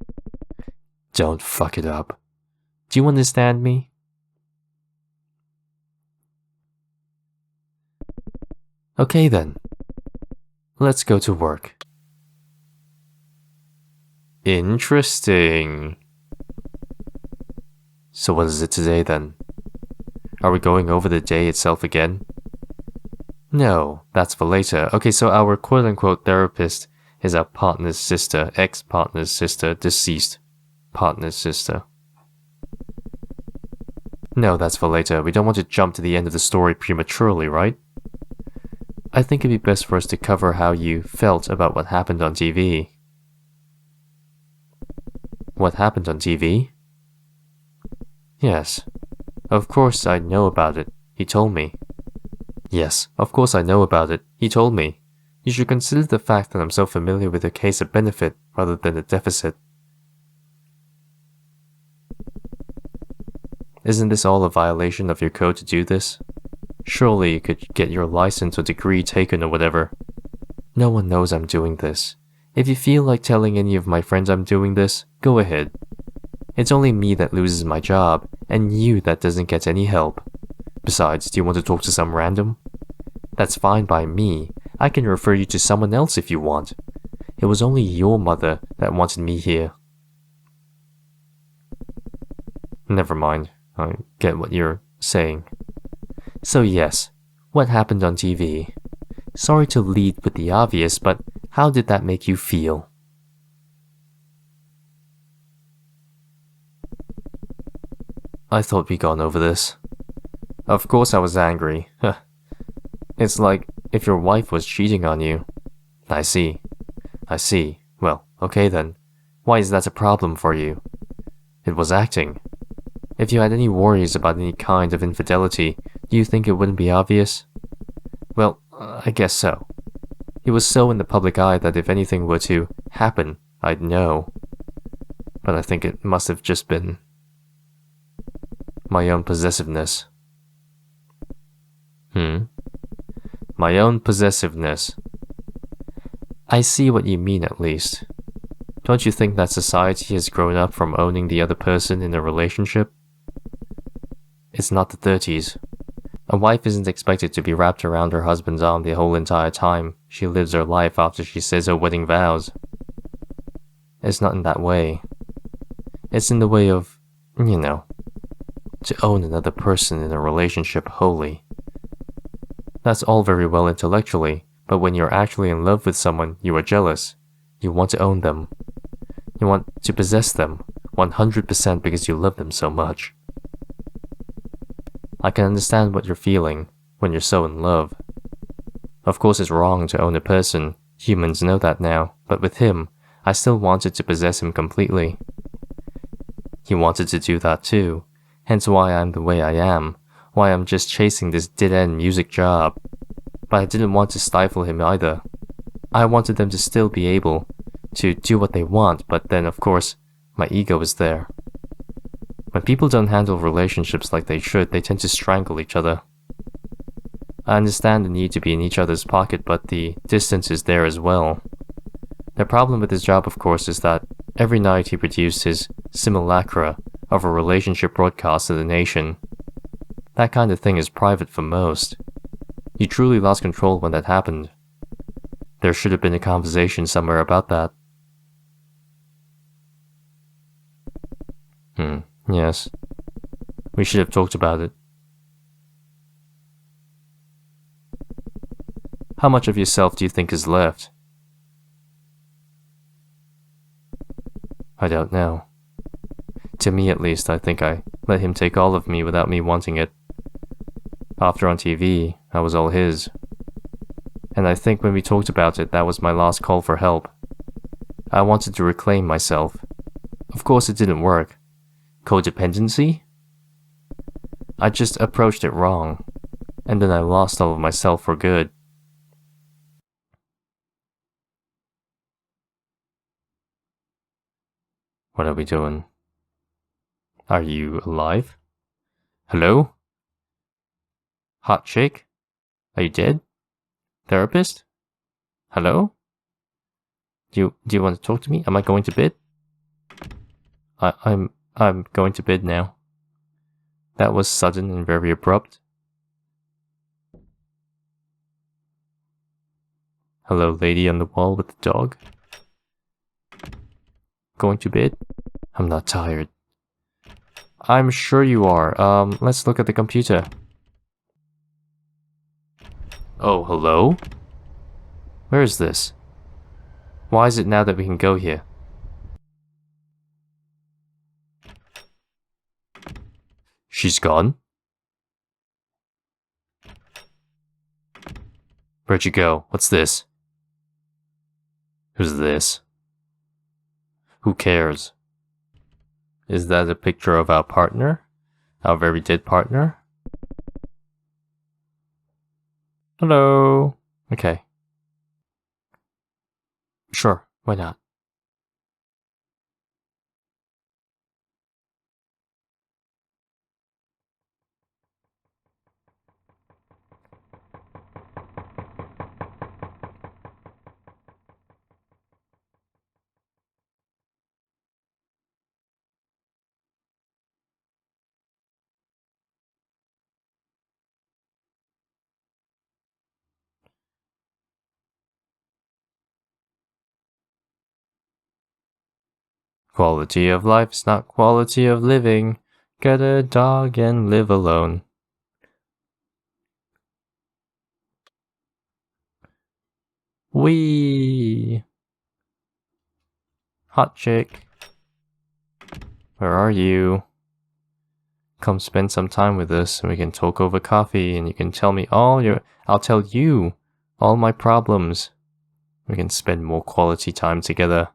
Don't fuck it up. Do you understand me? Okay then. Let's go to work. Interesting. So what is it today then? Are we going over the day itself again? No, that's for later. Okay, so our quote-unquote therapist is our partner's sister, ex-partner's sister, deceased partner's sister. No, that's for later. We don't want to jump to the end of the story prematurely, right? I think it'd be best for us to cover how you felt about what happened on TV. What happened on TV? Yes. Of course I know about it. He told me. Yes, of course I know about it. He told me. You should consider the fact that I'm so familiar with the case a benefit rather than a deficit. Isn't this all a violation of your code to do this? Surely you could get your license or degree taken or whatever. No one knows I'm doing this. If you feel like telling any of my friends I'm doing this, go ahead. It's only me that loses my job, and you that doesn't get any help. Besides, do you want to talk to some random? That's fine by me. I can refer you to someone else if you want. It was only your mother that wanted me here. Never mind. I get what you're saying. So yes, what happened on TV? Sorry to lead with the obvious, but how did that make you feel? I thought we'd gone over this. Of course I was angry. It's like if your wife was cheating on you. I see. Well, okay then. Why is that a problem for you? It was acting. If you had any worries about any kind of infidelity, do you think it wouldn't be obvious? Well, I guess so. He was so in the public eye that if anything were to happen, I'd know. But I think it must have just been my own possessiveness. My own possessiveness. I see what you mean, at least. Don't you think that society has grown up from owning the other person in a relationship? It's not the 30s. A wife isn't expected to be wrapped around her husband's arm the whole entire time she lives her life after she says her wedding vows. It's not in that way. It's in the way of, to own another person in a relationship wholly. That's all very well intellectually, but when you're actually in love with someone, you are jealous. You want to own them. You want to possess them 100% because you love them so much. I can understand what you're feeling when you're so in love. Of course it's wrong to own a person, humans know that now, but with him, I still wanted to possess him completely. He wanted to do that too, hence why I'm the way I am, why I'm just chasing this dead-end music job. But I didn't want to stifle him either. I wanted them to still be able to do what they want, but then of course, my ego is there. When people don't handle relationships like they should, they tend to strangle each other. I understand the need to be in each other's pocket, but the distance is there as well. The problem with his job, of course, is that every night he produced his simulacra of a relationship broadcast to the nation. That kind of thing is private for most. He truly lost control when that happened. There should have been a conversation somewhere about that. Yes. We should have talked about it. How much of yourself do you think is left? I don't know. To me at least, I think I let him take all of me without me wanting it. After on TV, I was all his. And I think when we talked about it, that was my last call for help. I wanted to reclaim myself. Of course it didn't work. Codependency? I just approached it wrong, and then I lost all of myself for good. What are we doing? Are you alive? Hello? Hot chick? Are you dead? Therapist? Hello? Do you want to talk to me? Am I going to bed? I'm going to bed now. That was sudden and very abrupt. Hello, lady on the wall with the dog. Going to bed? I'm not tired. I'm sure you are. Let's look at the computer. Oh, hello? Where is this? Why is it now that we can go here? She's gone? Where'd you go? What's this? Who's this? Who cares? Is that a picture of our partner? Our very dead partner? Hello? Okay. Sure, why not? Quality of life's not quality of living. Get a dog and live alone. Wee. Hot chick. Where are you? Come spend some time with us and we can talk over coffee and you can tell me I'll tell you all my problems. We can spend more quality time together.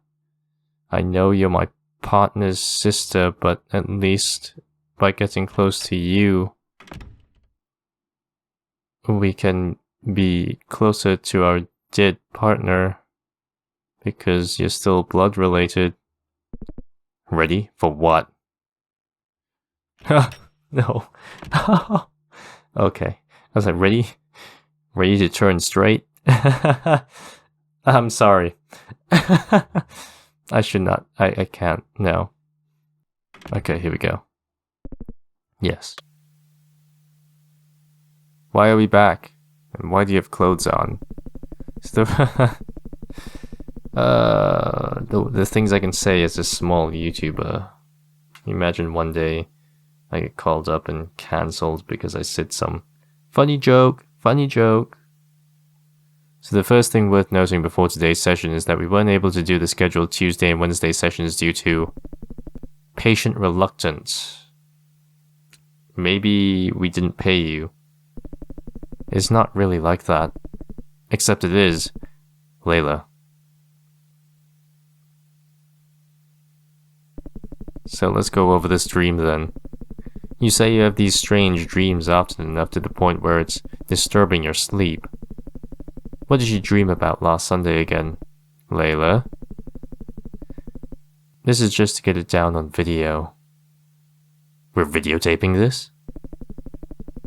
I know you're my partner's sister, but at least by getting close to you, we can be closer to our dead partner because you're still blood related. Ready for what? No. Okay. I was like, ready? Ready to turn straight? I'm sorry. I should not. I can't. No. Okay, here we go. Yes. Why are we back? And why do you have clothes on? The things I can say as a small YouTuber. Imagine one day I get called up and cancelled because I said some funny joke. So the first thing worth noting before today's session is that we weren't able to do the scheduled Tuesday and Wednesday sessions due to patient reluctance. Maybe we didn't pay you. It's not really like that. Except it is, Layla. So let's go over this dream then. You say you have these strange dreams often enough to the point where it's disturbing your sleep. What did you dream about last Sunday again, Layla? This is just to get it down on video. We're videotaping this?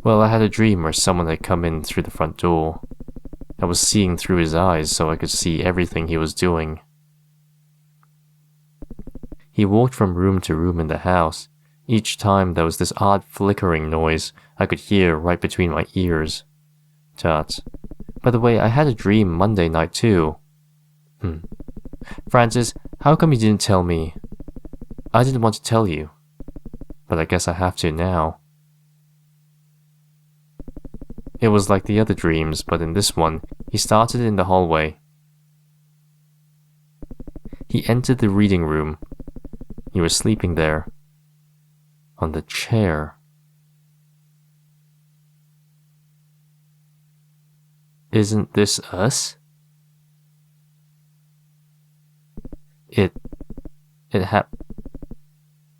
Well, I had a dream where someone had come in through the front door. I was seeing through his eyes so I could see everything he was doing. He walked from room to room in the house. Each time there was this odd flickering noise I could hear right between my ears. Tut. By the way, I had a dream Monday night too. Francis, how come you didn't tell me? I didn't want to tell you. But I guess I have to now. It was like the other dreams, but in this one, he started in the hallway. He entered the reading room. You were sleeping there. On the chair. Isn't this us?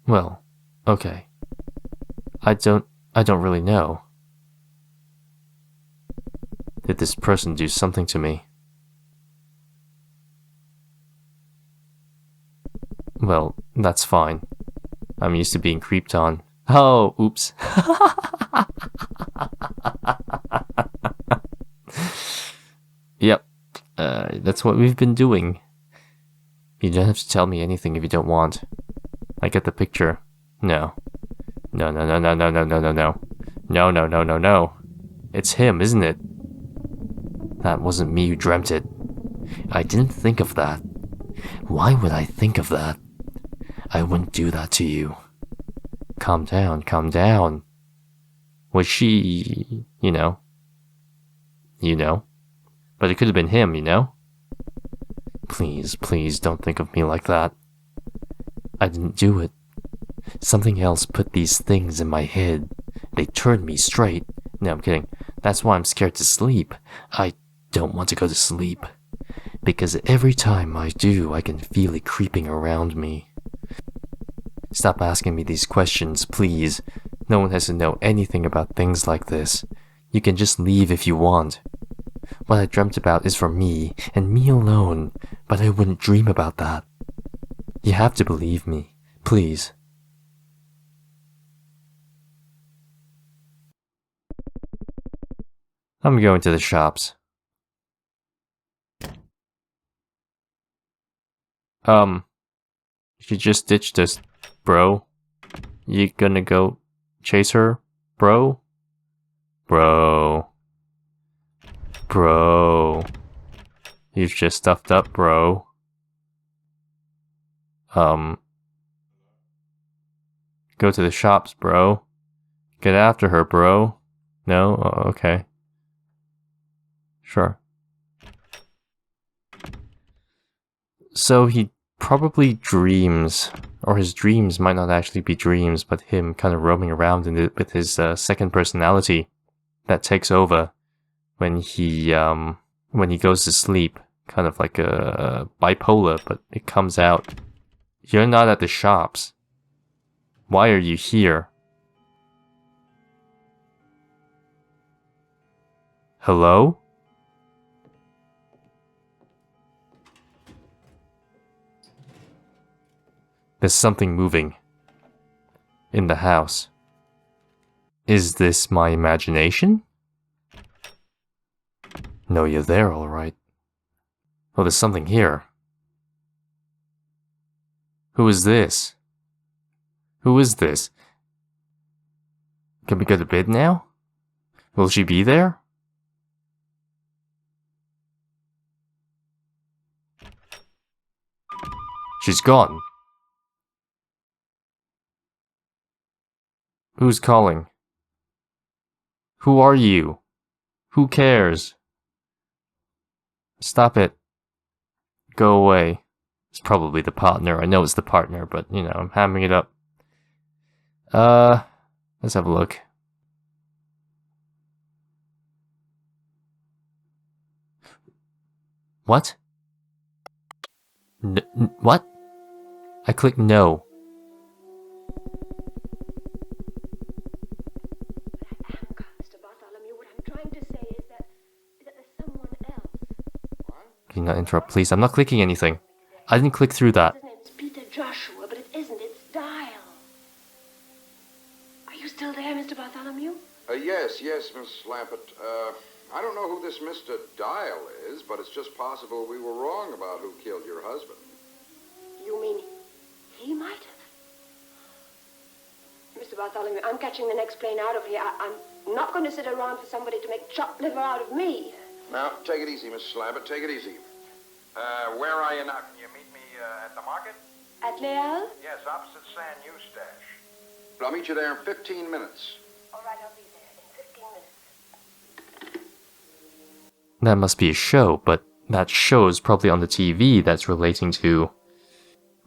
Well, okay. I don't really know. Did this person do something to me? Well, that's fine. I'm used to being creeped on. Oh, oops. Yep, that's what we've been doing. You don't have to tell me anything if you don't want. I get the picture. No. No. No. It's him, isn't it? That wasn't me who dreamt it. I didn't think of that. Why would I think of that? I wouldn't do that to you. Calm down. Was she, you know? But it could have been him, you know? Please don't think of me like that. I didn't do it. Something else put these things in my head. They turned me straight. No, I'm kidding. That's why I'm scared to sleep. I don't want to go to sleep. Because every time I do, I can feel it creeping around me. Stop asking me these questions, please. No one has to know anything about things like this. You can just leave if you want. What I dreamt about is for me, and me alone, but I wouldn't dream about that. You have to believe me, please. I'm going to the shops. She just ditched us, bro. You gonna go chase her, bro? Bro. You've just stuffed up, bro. Go to the shops, bro. Get after her, bro. No? Oh, okay. Sure. So he probably dreams, or his dreams might not actually be dreams, but him kind of roaming around with his second personality that takes over when he goes to sleep, kind of like a bipolar, but it comes out You're not at the shops. Why are you here? Hello? There's something moving in the house. Is this my imagination? No, you're there, all right. Oh, there's something here. Who is this? Who is this? Can we go to bed now? Will she be there? She's gone. Who's calling? Who are you? Who cares? Stop it. Go away. It's probably the partner. I know it's the partner, but, you know, I'm hamming it up. Let's have a look. What? What? I clicked no. Mr. Bartholomew, what I'm trying to say is that there's someone else. Can you not interrupt, please? I'm not clicking anything. I didn't click through that. His name's Peter Joshua, but it isn't. It's Dial. Are you still there, Mr. Bartholomew? Yes, Miss Lampett. I don't know who this Mr. Dial is, but it's just possible we were wrong about who killed your husband. You mean he might have? Mr. Bartholomew, I'm catching the next plane out of here. I'm not going to sit around for somebody to make chopped liver out of me. Now, take it easy, Miss Lampett. Take it easy. Where are you now? Can you meet me at the market? At Leal? Yes, opposite San Eustache. I'll meet you there in 15 minutes. All right, I'll be there in 15 minutes. That must be a show, but that show is probably on the TV that's relating to...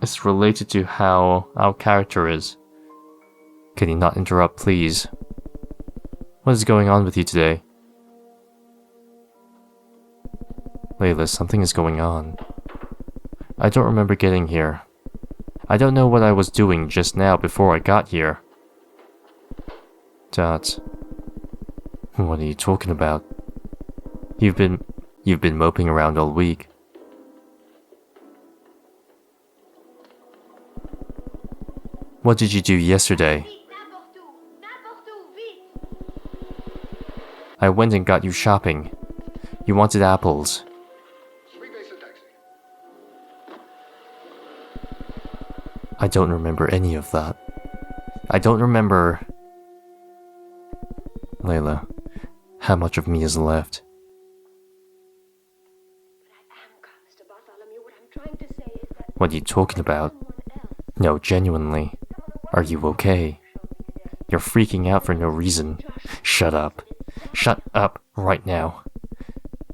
It's related to how our character is. Can you not interrupt, please? What is going on with you today? Layla, something is going on. I don't remember getting here. I don't know what I was doing just now before I got here. Dot. What are you talking about? You've been moping around all week. What did you do yesterday? I went and got you shopping. You wanted apples. I don't remember any of that. I don't remember... Layla, how much of me is left? Mr. Bartholomew, what I'm trying to say is that What are you talking about? No, genuinely. Are you okay? You're freaking out for no reason. Shut up. Shut up right now.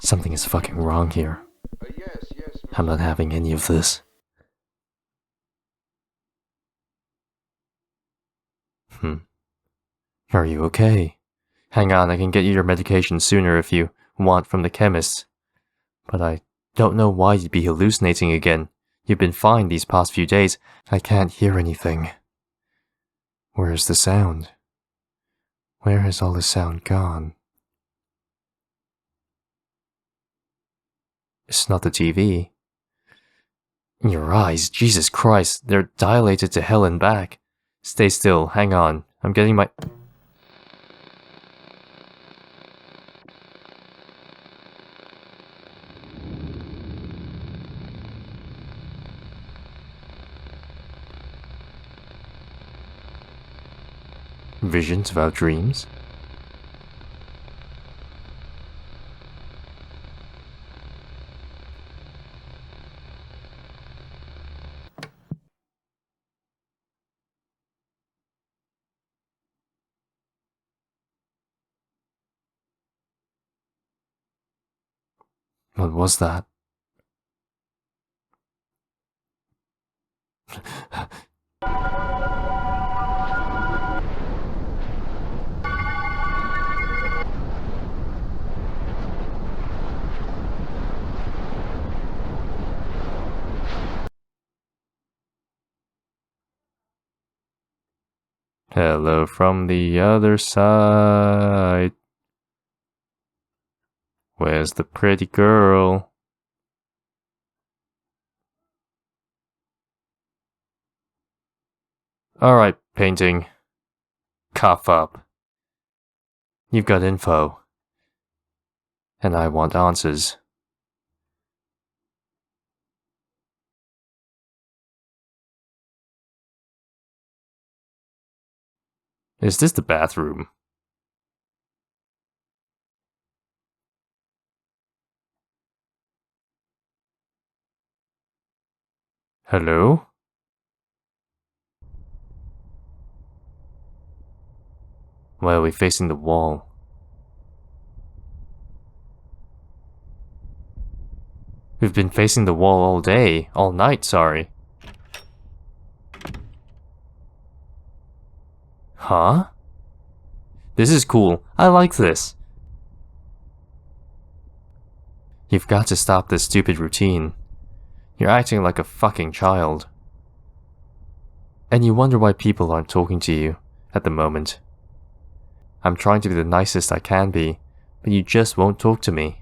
Something is fucking wrong here. Yes, I'm not having any of this. Are you okay? Hang on, I can get you your medication sooner if you want from the chemist. But I don't know why you'd be hallucinating again. You've been fine these past few days. I can't hear anything. Where's the sound? Where has all the sound gone? It's not the TV. Your eyes, Jesus Christ, they're dilated to hell and back. Stay still, hang on. I'm getting my... Visions of our dreams? What was that? Hello from the other side. Where's the pretty girl? Alright, painting. Cough up. You've got info. And I want answers. Is this the bathroom? Hello? Why are we facing the wall? We've been facing the wall all day, all night, sorry. Huh? This is cool. I like this. You've got to stop this stupid routine. You're acting like a fucking child. And you wonder why people aren't talking to you at the moment. I'm trying to be the nicest I can be, but you just won't talk to me.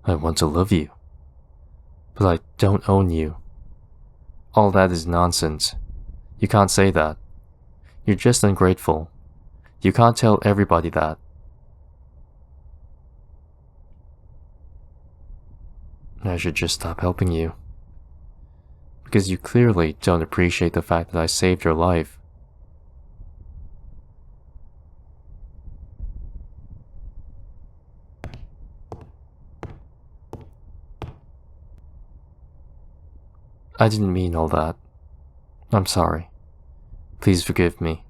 I want to love you, but I don't own you. All that is nonsense. You can't say that. You're just ungrateful. You can't tell everybody that. I should just stop helping you. Because you clearly don't appreciate the fact that I saved your life. I didn't mean all that. I'm sorry. Please forgive me.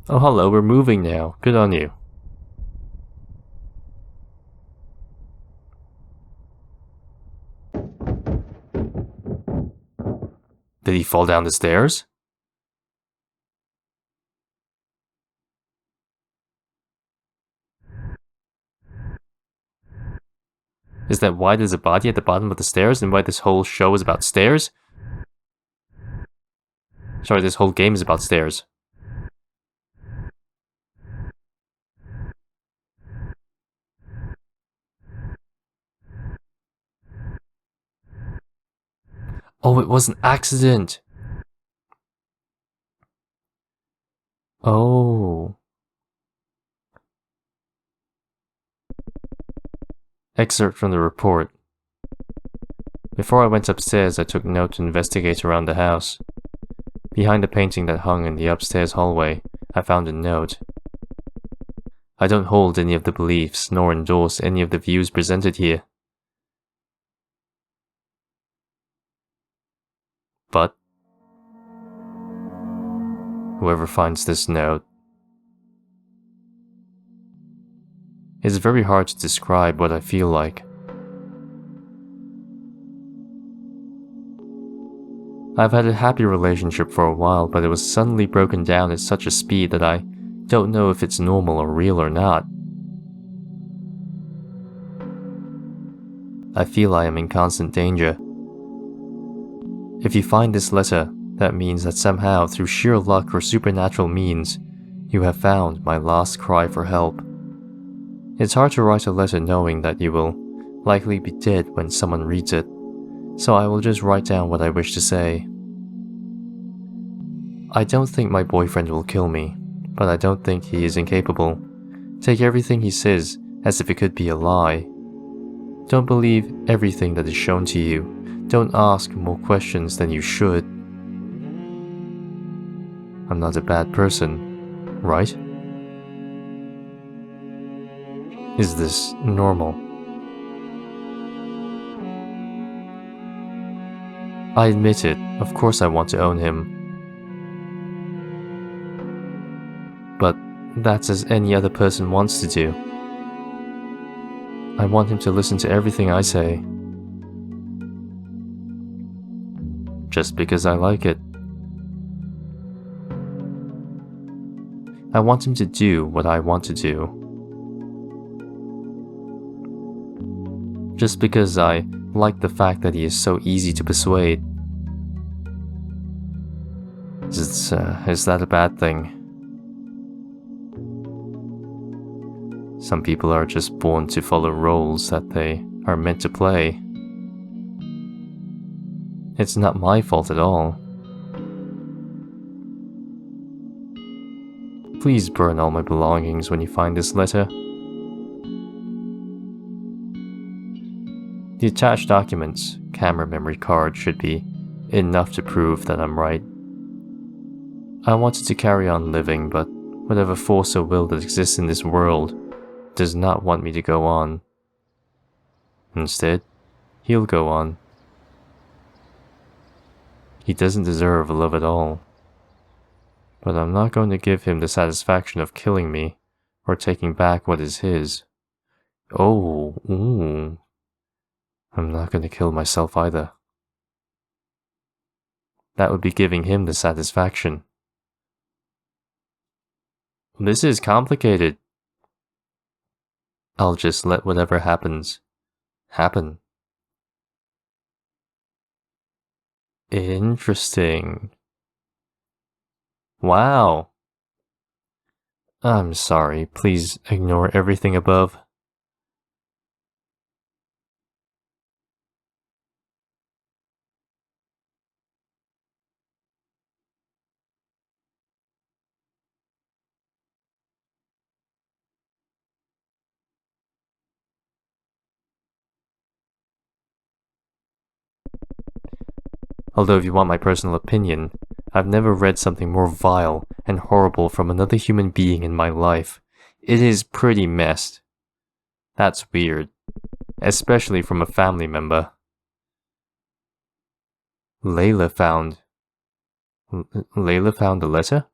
Oh hello, we're moving now. Good on you. Did he fall down the stairs? Is that why there's a body at the bottom of the stairs and why this whole show is about stairs? Sorry, this whole game is about stairs. Oh, it was an accident! Oh. Excerpt from the report. Before I went upstairs, I took note to investigate around the house. Behind the painting that hung in the upstairs hallway, I found a note. I don't hold any of the beliefs, nor endorse any of the views presented here. But whoever finds this note, it's very hard to describe what I feel like. I've had a happy relationship for a while, but it was suddenly broken down at such a speed that I don't know if it's normal or real or not. I feel I am in constant danger. If you find this letter, that means that somehow, through sheer luck or supernatural means, you have found my last cry for help. It's hard to write a letter knowing that you will likely be dead when someone reads it, so I will just write down what I wish to say. I don't think my boyfriend will kill me, but I don't think he is incapable. Take everything he says as if it could be a lie. Don't believe everything that is shown to you. Don't ask more questions than you should. I'm not a bad person, right? Is this normal? I admit it, of course I want to own him. But that's as any other person wants to do. I want him to listen to everything I say. just because I like it. I want him to do what I want to do. Just because I like the fact that he is so easy to persuade. Is that a bad thing? Some people are just born to follow roles that they are meant to play. It's not my fault at all. Please burn all my belongings when you find this letter. The attached documents, camera memory card should be enough to prove that I'm right. I wanted to carry on living, but whatever force or will that exists in this world does not want me to go on. Instead, he'll go on. He doesn't deserve love at all. But I'm not going to give him the satisfaction of killing me, or taking back what is his. Oh, ooh. I'm not going to kill myself either. That would be giving him the satisfaction. This is complicated. I'll just let whatever happens, happen. Interesting. Wow. I'm sorry, please ignore everything above. Although if you want my personal opinion, I've never read something more vile and horrible from another human being in my life. It is pretty messed. That's weird. Especially from a family member. Layla found the letter?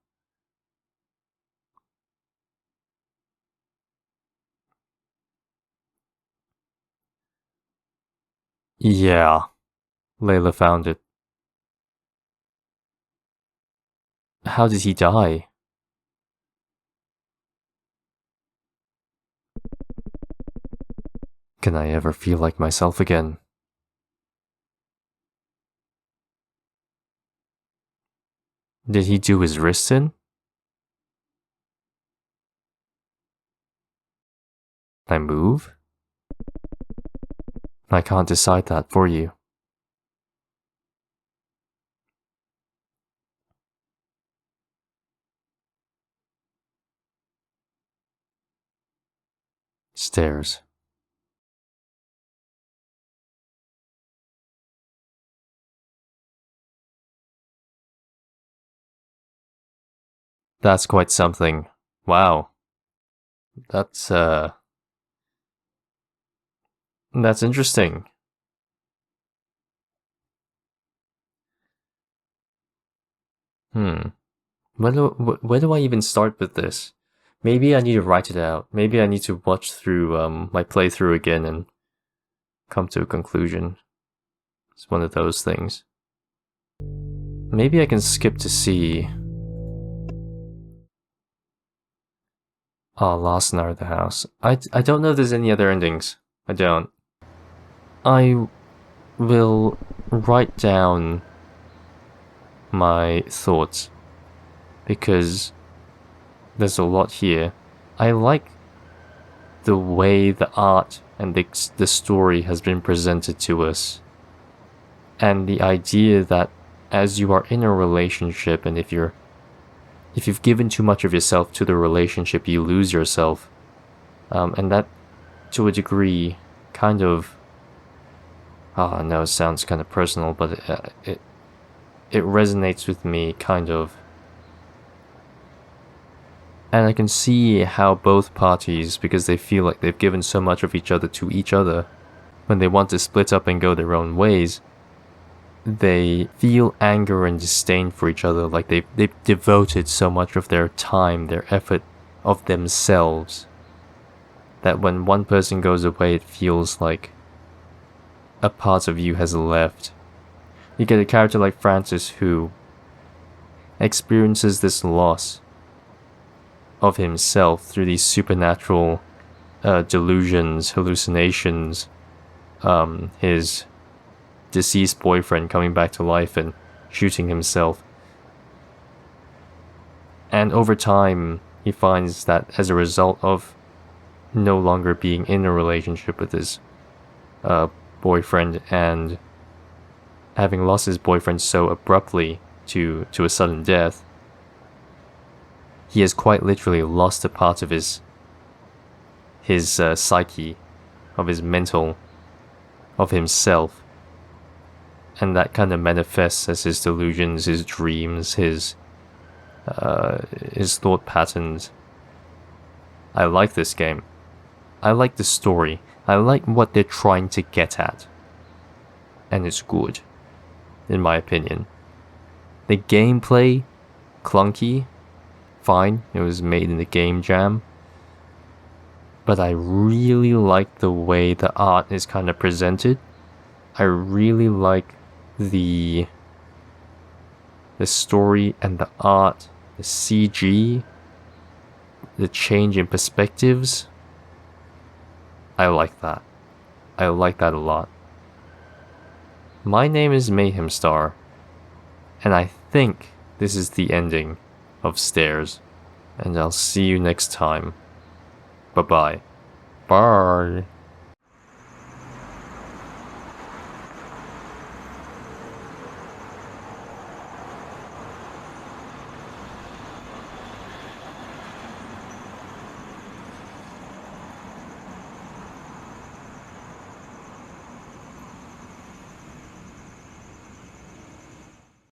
Yeah, Layla found it. How did he die? Can I ever feel like myself again? Did he do his wrists in? I move? I can't decide that for you. Stairs. That's quite something. Wow. That's interesting. Where do I even start with this? Maybe I need to write it out. Maybe I need to watch through my playthrough again and come to a conclusion. It's one of those things. Maybe I can skip to see. Oh, Last Night at the House. I don't know if there's any other endings. I don't. I will write down my thoughts because there's a lot here. I like the way the art and the story has been presented to us, and the idea that as you are in a relationship, and if you've given too much of yourself to the relationship, you lose yourself, and that to a degree kind of I know it sounds kind of personal, but it resonates with me kind of. And I can see how both parties, because they feel like they've given so much of each other to each other, when they want to split up and go their own ways, they feel anger and disdain for each other, like they've devoted so much of their time, their effort, of themselves, that when one person goes away, it feels like a part of you has left. You get a character like Francis who experiences this loss of himself through these supernatural delusions, hallucinations, his deceased boyfriend coming back to life and shooting himself. And over time, he finds that as a result of no longer being in a relationship with his boyfriend and having lost his boyfriend so abruptly to a sudden death, he has quite literally lost a part of his psyche, of his mental, of himself. And that kind of manifests as his delusions, his dreams, his thought patterns. I like this game. I like the story. I like what they're trying to get at. And it's good, in my opinion. The gameplay, clunky, fine. It was made in the game jam. But I really like the way the art is kind of presented. I really like the story and the art, the CG, the change in perspectives. I like that. I like that a lot. My name is Mayhemstar, and I think this is the ending of Stairs, and I'll see you next time. Bye-bye. Bye.